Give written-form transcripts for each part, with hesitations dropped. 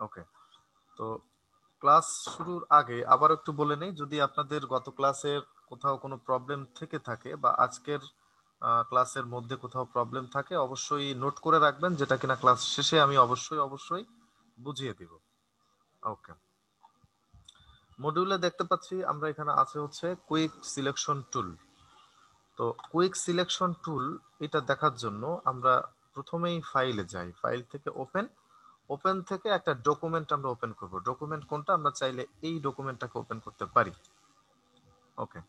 ওকে, তো ক্লাস শুরুর আগে আবার একটু বলে নেই, যদি আপনাদের গত ক্লাসের কোথাও কোনো প্রবলেম থেকে থাকে বা আজকের ক্লাসের মধ্যে কোথাও প্রবলেম থাকে অবশ্যই নোট করে রাখবেন, যেটা কিনা ক্লাস শেষে আমি অবশ্যই বুঝিয়ে দিব। ওকে, মডিউলে দেখতে পাচ্ছি আমরা এখানে আছে হচ্ছে কুইক সিলেকশন টুল। তো কুইক সিলেকশন টুল এটা দেখার জন্য আমরা প্রথমেই ফাইলে যাই, ফাইল থেকে ওপেন থেকে একটা ডকুমেন্ট আমরা ওপেন করব। ডকুমেন্ট কোনটা, আমরা চাইলে এই ডকুমেন্টটাকে ওপেন করতে পারি। ওকে,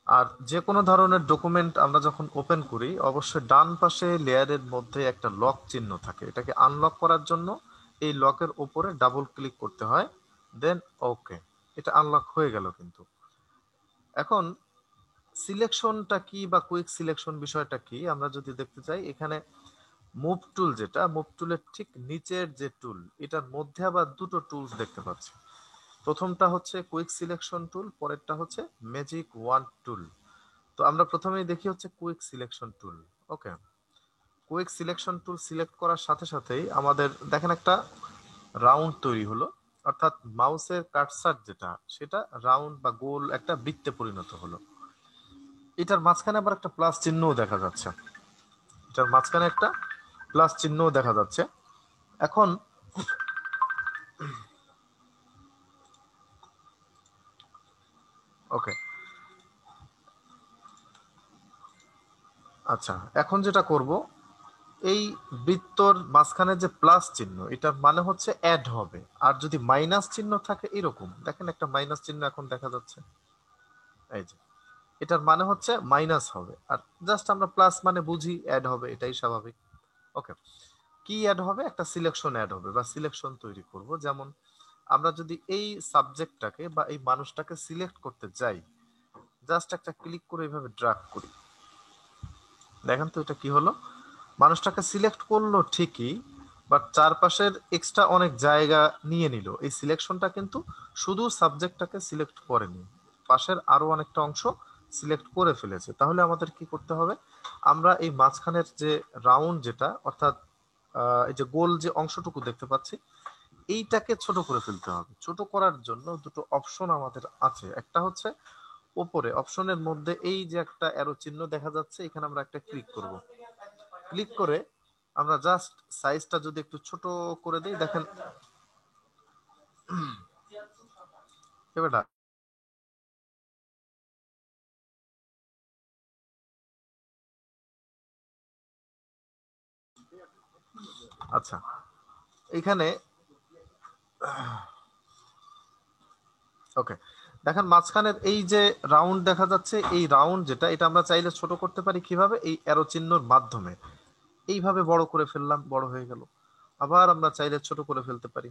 আর যে কোনো ধরনের ডকুমেন্ট আমরা যখন ওপেন করি অবশ্যই ডান পাশে লেয়ারের মধ্যে একটা লক চিহ্ন থাকে, এটাকে আনলক করার জন্য এই লকের উপরে ডাবল ক্লিক করতে হয়, দেন ওকে, এটা আনলক হয়ে গেল। কিন্তু এখন সিলেকশনটা কি বা কুইক সিলেকশন বিষয়টা কি আমরা যদি দেখতে চাই, এখানে মুভ টুল, যেটা মুভ টুলের ঠিক নিচের যে টুল, এটার মধ্যে আবার দুটো টুলস দেখতে পাচ্ছি। প্রথমটা হচ্ছে কুইক সিলেকশন টুল, পরেরটা হচ্ছে ম্যাজিক ওয়ান টুল। তো আমরা প্রথমেই দেখি হচ্ছে কুইক সিলেকশন টুল। ওকে, কুইক সিলেকশন টুল সিলেক্ট করার সাথে সাথেই আমাদের দেখেন একটা রাউন্ড তৈরি হলো, অর্থাৎ মাউসের কার্সার যেটা সেটা রাউন্ড বা গোল একটা বৃত্তে পরিণত হলো। এটার মাঝখানে আবার একটা প্লাস চিহ্নও দেখা যাচ্ছে, এটার মাঝখানে একটা প্লাস চিহ্নও দেখা যাচ্ছে। এখন ওকে, আচ্ছা, এখন যেটা করব, এই বৃত্তর মাঝখানে যে প্লাস চিহ্ন এটার মানে হচ্ছে অ্যাড হবে, আর যদি মাইনাস চিহ্ন থাকে এরকম দেখেন একটা মাইনাস চিহ্ন এখন দেখা যাচ্ছে, এই যে এটার মানে হচ্ছে মাইনাস হবে, আর জাস্ট আমরা প্লাস মানে বুঝি অ্যাড হবে, এটাই স্বাভাবিক। ওকে, কি অ্যাড হবে, একটা সিলেকশন অ্যাড হবে বা সিলেকশন তৈরি করব। যেমন আমরা যদি এই সাবজেক্টটাকে বা এই মানুষটাকে সিলেক্ট করতে যাই, জাস্ট একটা ক্লিক করে এইভাবে ড্র্যাগ করি, দেখেন তো এটা কি হলো, মানুষটাকে সিলেক্ট করলো ঠিকই, বাট চারপাশের এক্সট্রা অনেক জায়গা নিয়ে নিল। এই সিলেকশনটা কিন্তু শুধু সাবজেক্টটাকে সিলেক্ট করেনি, পাশের আরো অনেকটা অংশ সিলেক্ট করে ফেলেছে। তাহলে আমাদের কি করতে হবে, আমরা এই মাঝখানের যে রাউন্ড যেটা, অর্থাৎ এই যে গোল যে অংশটুকু দেখতে পাচ্ছি, এইটাকে ছোট করে ফেলতে হবে। ছোট করার জন্য দুটো অপশন আমাদের আছে, একটা হচ্ছে উপরে অপশনের মধ্যে এই যে একটা অ্যারো চিহ্ন দেখা যাচ্ছে, এখানে আমরা একটা ক্লিক করব। ক্লিক করে আমরা জাস্ট সাইজটা যদি একটু ছোট করে দিই, দেখেন এবারটা, আচ্ছা এখানে ওকে, দেখেন মাঝখানের এই যে রাউন্ড দেখা যাচ্ছে, এই রাউন্ড যেটা, এটা আমরা চাইলে ছোট করতে পারি কিভাবে, এই অ্যারো চিহ্নর মাধ্যমে এইভাবে বড় করে ফেললাম, বড় হয়ে গেল। আবার আমরা চাইলে ছোট করে ফেলতে পারি,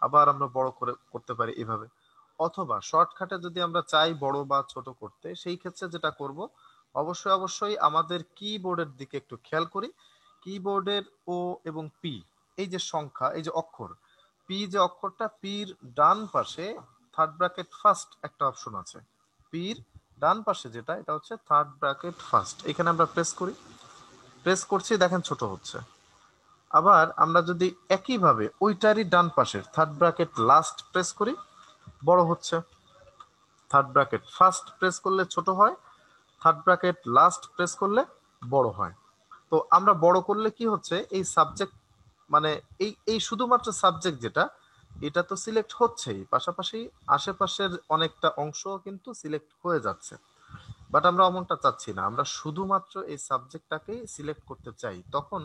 আবার আমরা বড় করে করতে পারি এভাবে। অথবা শর্টকাটে যদি আমরা চাই বড় বা ছোট করতে, সেই ক্ষেত্রে যেটা করব, অবশ্যই আমাদের কিবোর্ডের দিকে একটু খেয়াল করি। কিবোর্ডের ও এবং পি, এই যে সংখ্যা, এই যে অক্ষর পি, যে অক্ষরটা পির ডান পাশে থার্ড ব্র্যাকেট ফার্স্ট একটা অপশন আছে, পির ডান পাশে যেটা, এটা হচ্ছে থার্ড ব্র্যাকেট ফার্স্ট। এখানে আমরা প্রেস করি, প্রেস করছি, দেখেন ছোট হচ্ছে। আবার আমরা যদি একইভাবে ওইটারই ডান পাশের থার্ড ব্র্যাকেট লাস্ট প্রেস করি, বড় হচ্ছে। থার্ড ব্র্যাকেট ফার্স্ট প্রেস করলে ছোট হয়, থার্ড ব্র্যাকেট লাস্ট প্রেস করলে বড় হয়। তো আমরা বড় করলে কি হচ্ছে, এই সাবজেক্ট মানে এই এই শুধুমাত্র সাবজেক্ট যেটা, এটা তো সিলেক্ট হচ্ছেই, পাশাপাশি আশেপাশের অনেকটা অংশ কিন্তু সিলেক্ট হয়ে যাচ্ছে। বাট আমরা অমনটা চাচ্ছি না, আমরা শুধুমাত্র এই সাবজেক্টটাকেই সিলেক্ট করতে চাই। তখন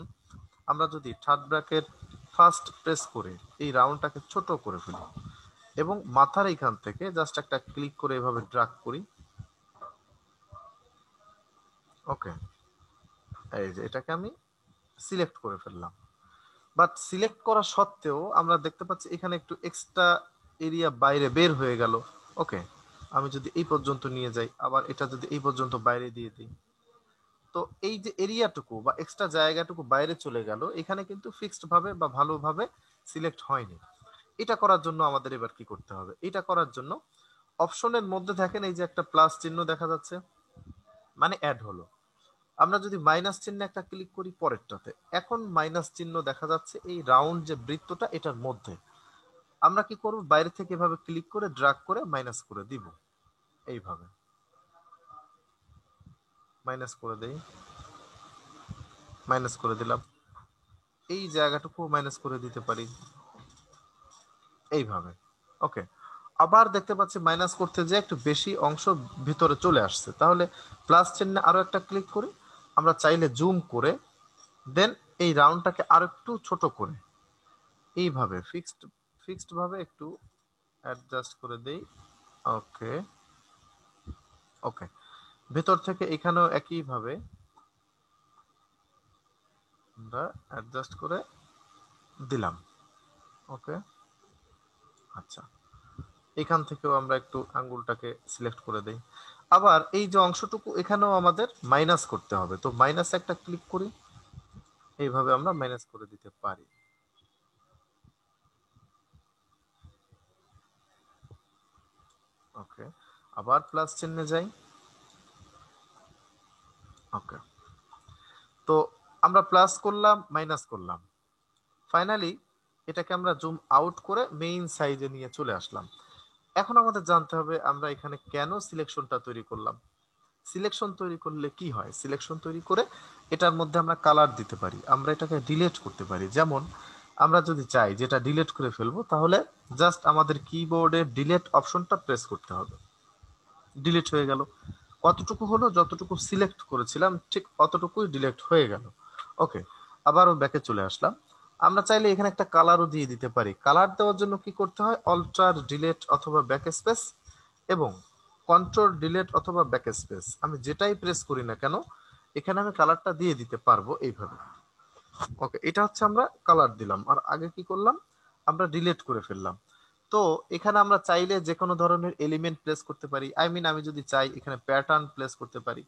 আমরা যদি থার্ড ব্র্যাকেট ফার্স্ট প্রেস করে এই রাউন্ডটাকে ছোট করে ফেলি এবং মাথার এইখান থেকে জাস্ট একটা ক্লিক করে এভাবে ড্র্যাগ করি, ওকে, এই যে এটাকে আমি সিলেক্ট করে ফেললাম। বাট সিলেক্ট করা সত্ত্বেও আমরা দেখতে পাচ্ছি এখানে একটু এক্সট্রা এরিয়া বাইরে বের হয়ে গেল। ওকে, আমি যদি এই পর্যন্ত নিয়ে যাই, আবার এটা যদি এই পর্যন্ত বাইরে দিয়ে দিই, তো এই যে এরিয়াটুকু বা এক্সট্রা জায়গাটুকু বাইরে চলে গেল, এখানে কিন্তু ফিক্সড ভাবে বা ভালোভাবে সিলেক্ট হয়নি। এটা করার জন্য আমাদের এবার কি করতে হবে, এটা করার জন্য অপশনের মধ্যে দেখেন এই যে একটা প্লাস চিহ্ন দেখা যাচ্ছে, মানে অ্যাড হলো। আমরা যদি মাইনাস চিহ্নে একটা ক্লিক করি পরেরটাতে, এখন মাইনাস চিহ্ন দেখা যাচ্ছে এই রাউন্ড যে বৃত্তটা এটার মধ্যে। আমরা কি করব, বাইরে থেকে এভাবে ক্লিক করে ড্র্যাগ করে মাইনাস করে দিব, এইভাবে মাইনাস করে দেই, মাইনাস করে দিলাম, এই জায়গাটুকু মাইনাস করে দিতে পারি এইভাবে। ওকে, আবার দেখতে পাচ্ছি মাইনাস করতে যে একটু বেশি অংশ ভিতরে চলে আসছে, তাহলে প্লাস চিহ্নে আরো একটা ক্লিক করি। আমরা চাইলে জুম করে দেন এই রাউন্ডটাকে আরো একটু ছোট করে এইভাবে ফিক্সড ভাবে একটু অ্যাডজাস্ট করে দেই। ওকে ওকে, ভেতর থেকে এখানেও একই ভাবে আমরা অ্যাডজাস্ট করে দিলাম। ওকে, আচ্ছা, এখান থেকেও আমরা একটু আঙ্গুলটাকে সিলেক্ট করে দেই। আবার এই যে অংশটুকু এখানেও আমাদের মাইনাস করতে হবে, তো মাইনাস একটা ক্লিক করি, এইভাবে আমরা মাইনাস করে দিতে পারি। ওকে, আবার প্লাস চিহ্নে যাই। ওকে, তো আমরা প্লাস করলাম, মাইনাস করলাম, ফাইনালি এটাকে আমরা জুম আউট করে মেইন সাইজে নিয়ে চলে আসলাম। এখন আমাদের জানতে হবে আমরা এখানে কেন সিলেকশনটা তৈরি করলাম। সিলেকশন তৈরি করলে কি হয়, সিলেকশন তৈরি করে এটার মধ্যে আমরা কালার দিতে পারি, আমরা এটাকে ডিলিট করতে পারি। যেমন আমরা যদি চাই যেটা ডিলিট করে ফেলবো, তাহলে জাস্ট আমাদের কিবোর্ডের ডিলিট অপশনটা প্রেস করতে হবে, ডিলিট হয়ে গেল। কতটুকু হলো, যতটুকু সিলেক্ট করেছিলাম ঠিক অতটুকুই ডিলিট হয়ে গেল। ওকে, আবারও ব্যাকে চলে আসলাম। আমরা চাইলে এখানে একটা কালারও দিয়ে দিতে পারি। কালার দেওয়ার জন্য কি করতে হয়, অল্টার ডিলিট অথবা ব্যাক স্পেস এবং কন্ট্রোল ডিলিট অথবা ব্যাক স্পেস, আমি যেটাই প্রেস করি না কেন এখানে আমি কালারটা দিয়ে দিতে পারবো এইভাবে। ওকে, এটা হচ্ছে আমরা কালার দিলাম, আর আগে কি করলাম, আমরা ডিলিট করে ফেললাম। তো এখানে আমরা চাইলে যে কোনো ধরনের এলিমেন্ট প্লেস করতে পারি, আমি যদি চাই এখানে প্যাটার্ন প্লেস করতে পারি,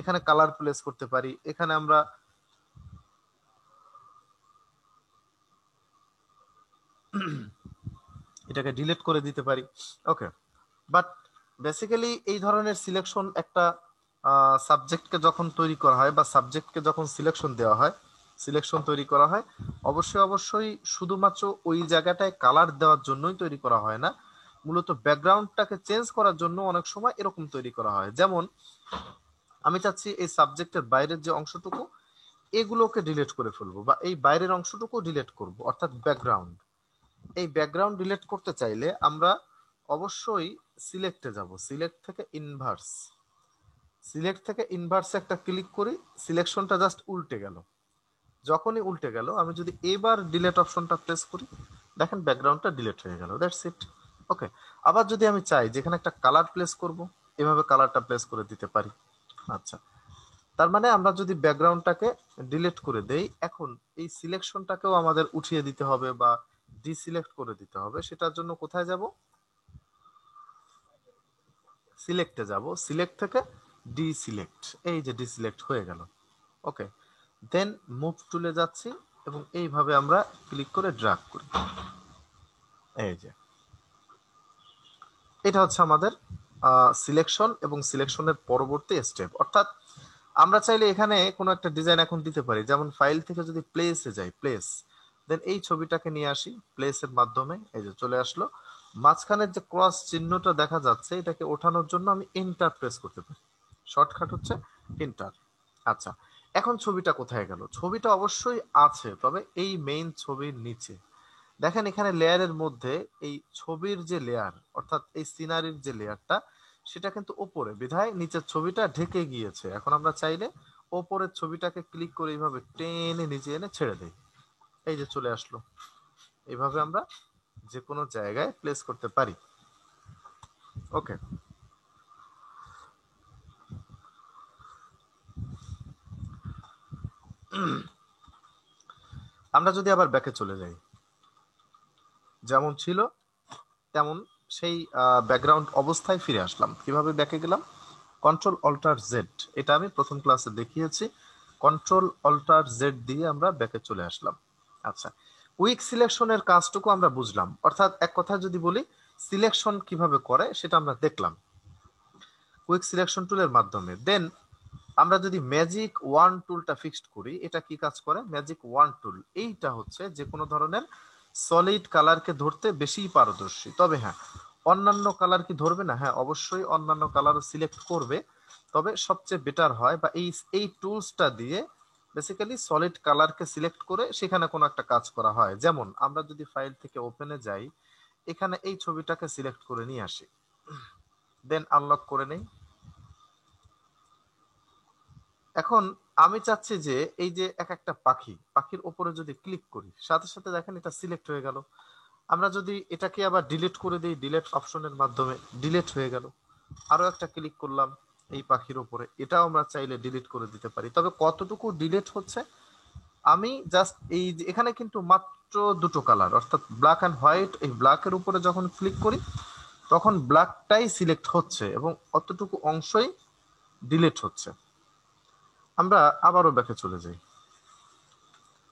এখানে কালার প্লেস করতে পারি, এখানে আমরা এটাকে ডিলিট করে দিতে পারি। ওকে, বাট বেসিক্যালি এই ধরনের সিলেকশন একটা সাবজেক্টকে যখন তৈরি করা হয় বা সাবজেক্টকে যখন সিলেকশন দেওয়া হয়, সিলেকশন তৈরি করা হয়, অবশ্যই শুধুমাত্র ওই জায়গাটায় কালার দেওয়ার জন্যই তৈরি করা হয় না, মূলত ব্যাকগ্রাউন্ডটাকে চেঞ্জ করার জন্য অনেক সময় এরকম তৈরি করা হয়। যেমন আমি চাচ্ছি এই সাবজেক্টের বাইরের যে অংশটুকু এগুলোকে ডিলিট করে ফেলবো, বা এই বাইরের অংশটুকু ডিলিট করব, অর্থাৎ ব্যাকগ্রাউন্ড। এই ব্যাকগ্রাউন্ড ডিলিট করতে চাইলে আমরা অবশ্যই সিলেক্টে যাব, সিলেক্ট থেকে ইনভার্স, সিলেক্ট থেকে ইনভার্সে একটা ক্লিক করি, সিলেকশনটা জাস্ট উল্টে গেল। যখনই উল্টে গেল, আমি যদি এবার ডিলিট অপশনটা প্রেস করি, দেখেন ব্যাকগ্রাউন্ডটা ডিলিট হয়ে গেল, দ্যাটস ইট। ওকে, আবার যদি আমি চাই যেখানে একটা কালার প্লেস করব, এভাবে কালারটা প্লেস করে দিতে পারি। আচ্ছা, তার মানে আমরা যদি ব্যাকগ্রাউন্ডটাকে ডিলিট করে দেই, এখন এই সিলেকশনটাকেও আমাদের উঠিয়ে দিতে হবে বা ডিসিলেক্ট করে দিতে হবে। সেটার জন্য কোথায় যাব, সিলেক্টে যাব, সিলেক্ট থেকে ডিসিলেক্ট, এই যে ডিসিলেক্ট হয়ে গেল। ওকে, দেন মুভ টুলে যাচ্ছি এবং এইভাবে আমরা ক্লিক করে ড্র্যাগ করি, এই যে এটা হচ্ছে আমাদের সিলেকশন এবং সিলেকশনের পরবর্তী স্টেপ। অর্থাৎ আমরা চাইলে এখানে কোনো একটা ডিজাইন এখন দিতে পারি, যেমন ফাইল থেকে যদি প্লেসে যাই, প্লেস, দেন এই ছবিটাকে নিয়ে আসি প্লেসের মাধ্যমে, এই যে চলে আসলো। মাঝখানের যে ক্রস চিহ্নটা দেখা যাচ্ছে, এটাকে ওঠানোর জন্য আমি এন্টার প্রেস করতে পারি, শর্টকাট হচ্ছে এন্টার। আচ্ছা, এখন ছবিটা কোথায় গেল, ছবিটা অবশ্যই আছে, তবে এই মেইন ছবির নিচে। দেখেন এখানে লেয়ারের মধ্যে এই ছবির যে লেয়ার, অর্থাৎ এই সিনারির যে লেয়ারটা, সেটা কিন্তু ওপরে, বিধায় নিচের ছবিটা ঢেকে গিয়েছে। এখন আমরা চাইলে ওপরের ছবিটাকে ক্লিক করে এইভাবে টেনে নিচে এনে ছেড়ে দেই, এই যে চলে আসলো। এইভাবে আমরা যে কোনো জায়গায় প্লেস করতে পারি। ওকে, আমরা যদি আবার ব্যাকে চলে যাই, যেমন ছিল তেমন সেই ব্যাকগ্রাউন্ড অবস্থায় ফিরে আসলাম। কিভাবে ব্যাকে গেলাম, কন্ট্রোল অল্টার জেড, এটা আমি প্রথম ক্লাসে দেখিয়েছি। কন্ট্রোল অল্টার জেড দিয়ে আমরা ব্যাকে চলে আসলাম। আচ্ছা, কুইক সিলেকশনের কাজটুকু আমরা বুঝলাম, অর্থাৎ এক কথায় যদি বলি সিলেকশন কিভাবে করে সেটা আমরা দেখলাম কুইক সিলেকশন টুলের মাধ্যমে। দেন আমরা যদি ম্যাজিক ওয়ান টুলটা ফিক্সড করি, এটা কি কাজ করে? ম্যাজিক ওয়ান টুল এইটা হচ্ছে যে কোনো ধরনের সলিড কালারকে ধরতে বেশি পারদর্শী। তবে হ্যাঁ, অন্যান্য কালার কি ধরবে না? হ্যাঁ, অবশ্যই অন্যান্য কালারও সিলেক্ট করবে। তবে সবচেয়ে বেটার হয় বা এই টুলসটা দিয়ে বেসিক্যালি সলিড কালারকে সিলেক্ট করে সেখানে কোনো একটা কাজ করা হয়। যেমন আমরা যদি ফাইল থেকে ওপেনে যাই, এখানে এই ছবিটাকে সিলেক্ট করে নিয়ে আসি, দেন আনলক করে নেই। এখন আমি চাচ্ছি যে এই যে এক একটা পাখির উপরে যদি ক্লিক করি, সাথে সাথে দেখেন এটা সিলেক্ট হয়ে গেল। আমরা যদি এটাকে আবার ডিলিট করে দিই, ডিলিট অপশনের মাধ্যমে ডিলিট হয়ে গেল। আরো একটা ক্লিক করলাম এই পাখির উপরে, এটাও আমরা চাইলে ডিলিট করে দিতে পারি। তবে কতটুকু ডিলিট হচ্ছে, আমি জাস্ট এই যে এখানে কিন্তু মাত্র দুটো কালার, অর্থাৎ ব্ল্যাক অ্যান্ড হোয়াইট, এই ব্ল্যাকের উপরে যখন ক্লিক করি তখন ব্ল্যাকটাই সিলেক্ট হচ্ছে এবং অতটুকু অংশই ডিলিট হচ্ছে। আমরা আবারও ব্যাকে চলে যাই,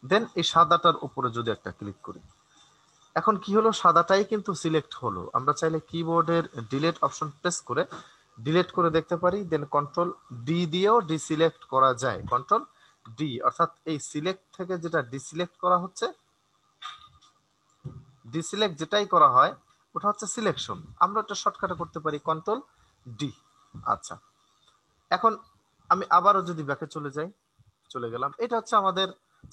দেন এই সাদাটার উপরে যদি একটা ক্লিক করি, এখন কি হলো? সাদাটাই কিন্তু সিলেক্ট হলো। আমরা চাইলে কিবোর্ডের ডিলিট অপশন প্রেস করে ডিলিট করে দেখতে পারি, দেন কন্ট্রোল ডি দিয়েও ডিসিলেক্ট করা যায়। কন্ট্রোল ডি, অর্থাৎ এই সিলেক্ট থেকে যেটা ডিসিলেক্ট করা হচ্ছে, ডিসিলেক্ট যেটাই করা হয় ওটা হচ্ছে সিলেকশন। আমরা ওটা শর্টকাটে করতে পারি কন্ট্রোল ডি। আচ্ছা, এখন আমি আবারও যদি ব্যাকে চলে যাই, চলে গেলাম। এটা হচ্ছে আমাদের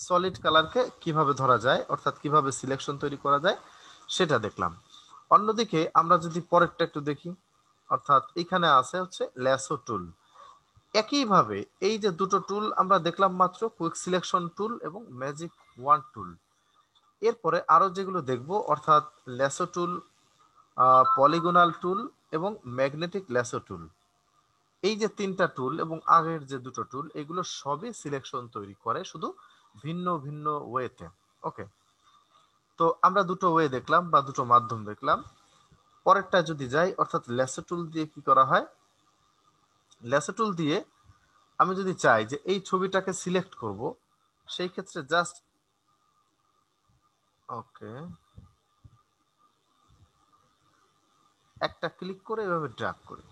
সলিড কালারকে কিভাবে ধরা যায়, অর্থাৎ কিভাবে সিলেকশন তৈরি করা যায় সেটা দেখলাম। অন্যদিকে আমরা যদি পরেরটা একটু দেখি, অর্থাৎ এখানে আছে হচ্ছে ল্যাসো টুল। একইভাবে এই যে দুটো টুল আমরা দেখলাম মাত্র, কুইক সিলেকশন টুল এবং ম্যাজিক ওয়ান টুল, এরপরে আরো যেগুলো দেখব অর্থাৎ ল্যাসো টুল, পলিগোনাল টুল এবং ম্যাগনেটিক ল্যাসো টুল, এই যে তিনটা টুল এবং আগের যে দুটো টুল, এগুলো সবই সিলেকশন তৈরি করে, শুধু ভিন্ন ভিন্ন ওয়েতে। ওকে, তো আমরা দুটো ওয়ে দেখলাম বা দুটো মাধ্যম দেখলাম। পরেরটা যদি যাই, অর্থাৎ ল্যাসো টুল দিয়ে কি করা হয়? ল্যাসো টুল দিয়ে আমি যদি চাই যে এই ছবিটাকে সিলেক্ট করব, সেই ক্ষেত্রে জাস্ট ওকে একটা ক্লিক করে এভাবে ড্র্যাগ করি,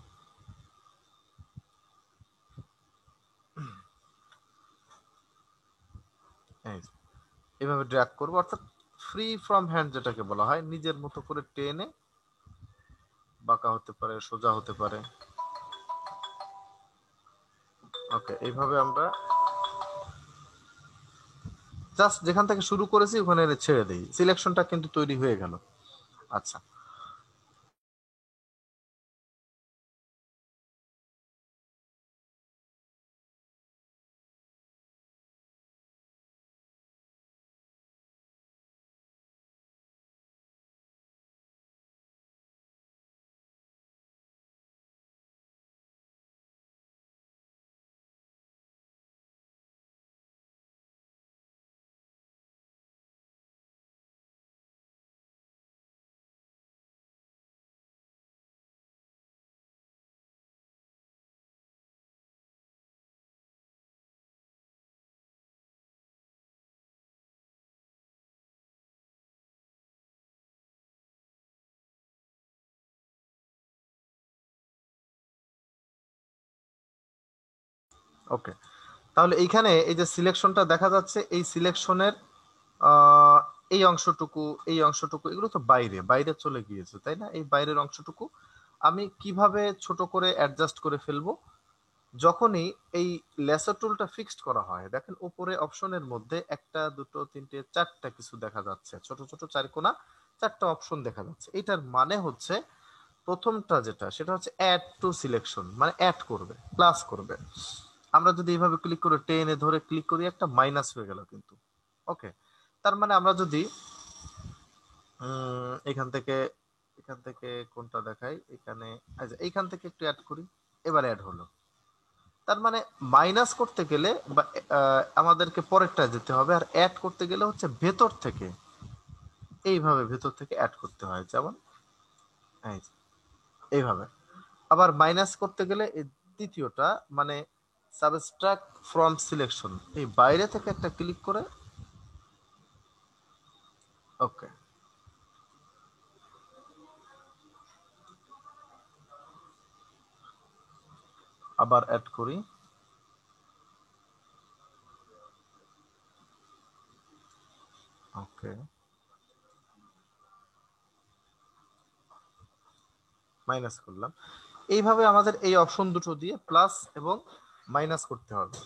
এই যে, এভাবে ড্র্যাগ করবো, অর্থাৎ ফ্রি ফ্রম হ্যান্ড যেটাকে বলা হয়, নিজের মতো করে টেনে, বাঁকা হতে পারে, সোজা হতে পারে। ওকে, এইভাবে আমরা জাস্ট যেখান থেকে শুরু করেছি ওখানে এনে ছেড়ে দিই, সিলেকশনটা কিন্তু তৈরি হয়ে গেল। আচ্ছা, ওকে, তাহলে এইখানে এই যে সিলেকশনটা দেখা যাচ্ছে, এই সিলেকশনের আহ এই অংশটুকু, এই অংশটুকু, এগুলো তো বাইরে বাইরে চলে গিয়েছে, তাই না? এই বাইরের অংশটুকু আমি কিভাবে ছোট করে অ্যাডজাস্ট করে ফেলবো? যখনই এই লেসার টুলটা ফিক্সড করা হয়, দেখেন উপরে অপশনের মধ্যে একটা, দুটো, তিনটে, চারটা কিছু দেখা যাচ্ছে, ছোট ছোট চারকোনা, চারটা অপশন দেখা যাচ্ছে। এটার মানে হচ্ছে প্রথমটা যেটা, সেটা হচ্ছে অ্যাড টু সিলেকশন, মানে অ্যাড করবে, প্লাস করবে। আমরা যদি এইভাবে ক্লিক করে টেনে ধরে ক্লিক করি, একটা মাইনাস হয়ে গেল কিন্তু। ওকে, তার মানে আমরা যদি এখান থেকে, এখান থেকে কোনটা দেখাই, এখানে, আচ্ছা এইখান থেকে একটু অ্যাড করি, এবার অ্যাড হলো। তার মানে মাইনাস করতে গেলে বা আমাদেরকে পরেরটা যেতে হবে, আর অ্যাড করতে গেলে হচ্ছে ভেতর থেকে, এইভাবে ভেতর থেকে অ্যাড করতে হয়। যেমন এই যে, এইভাবে। আবার মাইনাস করতে গেলে এই দ্বিতীয়টা, মানে সাবস্ট্রাক্ট ফ্রম সিলেকশন, এই বাইরে থেকে একটা ক্লিক করে, ওকে, আবার অ্যাড করি, ওকে, মাইনাস করলাম। এইভাবে আমাদের এই অপশন দুটো দিয়ে প্লাস এবং মাইনাস করতে হবে।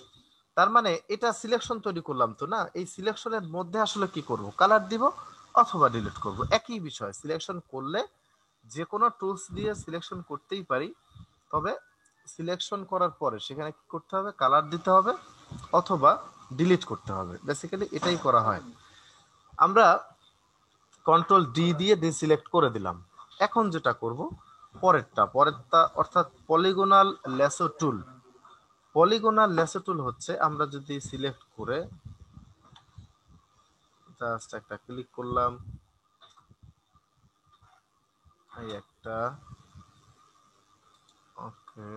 তার মানে এটা সিলেকশন তৈরি করলাম তো না, এই সিলেকশনের মধ্যে আসলে কি করব, কালার দিব অথবা ডিলিট করব, একই বিষয়। সিলেকশন করলে যে কোনো টুলস দিয়ে সিলেকশন করতেই পারি, তবে সিলেকশন করার পরে সেখানে কি করতে হবে, কালার দিতে হবে অথবা ডিলিট করতে হবে। বেসিক্যালি এটাই করা হয়। আমরা কন্ট্রোল ডি দিয়ে ডিসিলেক্ট করে দিলাম। এখন যেটা করব, পরেরটা অর্থাৎ পলিগোনাল ল্যাসো টুল। পলিগোনাল ল্যাসো টুল হচ্ছে, আমরা যদি সিলেক্ট করে জাস্ট একটা ক্লিক করলাম, এই একটা, ওকে,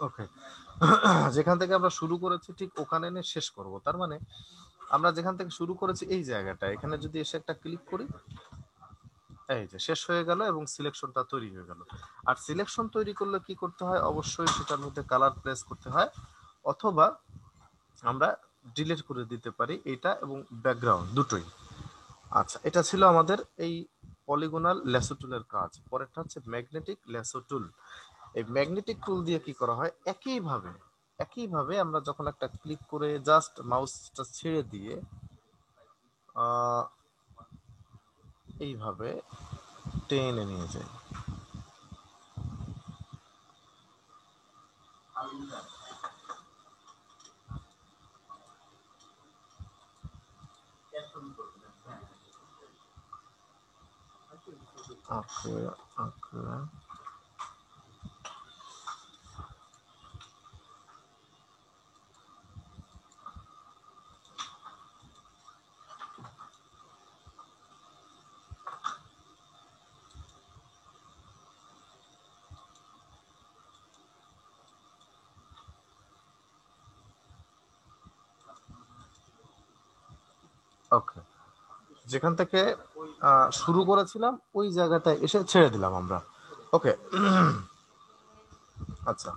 ওকে। যেখান থেকে আমরা শুরু করেছি ঠিক ওখানে এনে শেষ করব। তার মানে আমরা যেখান থেকে শুরু করেছি এই জায়গাটা, এখানে যদি এসে একটা ক্লিক করি, এই যে শেষ হয়ে গেল এবং সিলেকশনটা তৈরি হয়ে গেল। আর সিলেকশন তৈরি করলে কি করতে হয়, অবশ্যই সেটার মধ্যে কালার প্লেস করতে হয়, অথবা আমরা ডিলিট করে দিতে পারি এটা এবং ব্যাকগ্রাউন্ড দুটোই। আচ্ছা, এটা ছিল আমাদের এই পলিগোনাল ল্যাসো টুলের কাজ। পরেরটা হচ্ছে ম্যাগনেটিক ল্যাসো টুল। এই ম্যাগনেটিক টুল দিয়ে কি করা হয়, একইভাবে আমরা যখন একটা ক্লিক করে জাস্ট মাউসটা ছেড়ে দিয়ে এইভাবে টেনে নিয়ে যাই। ওকে, ওকে, ওকে। যেখান থেকে শুরু করেছিলাম ওই জায়গাটায় এসে ছেড়ে দিলাম আমরা। ওকে। আচ্ছা,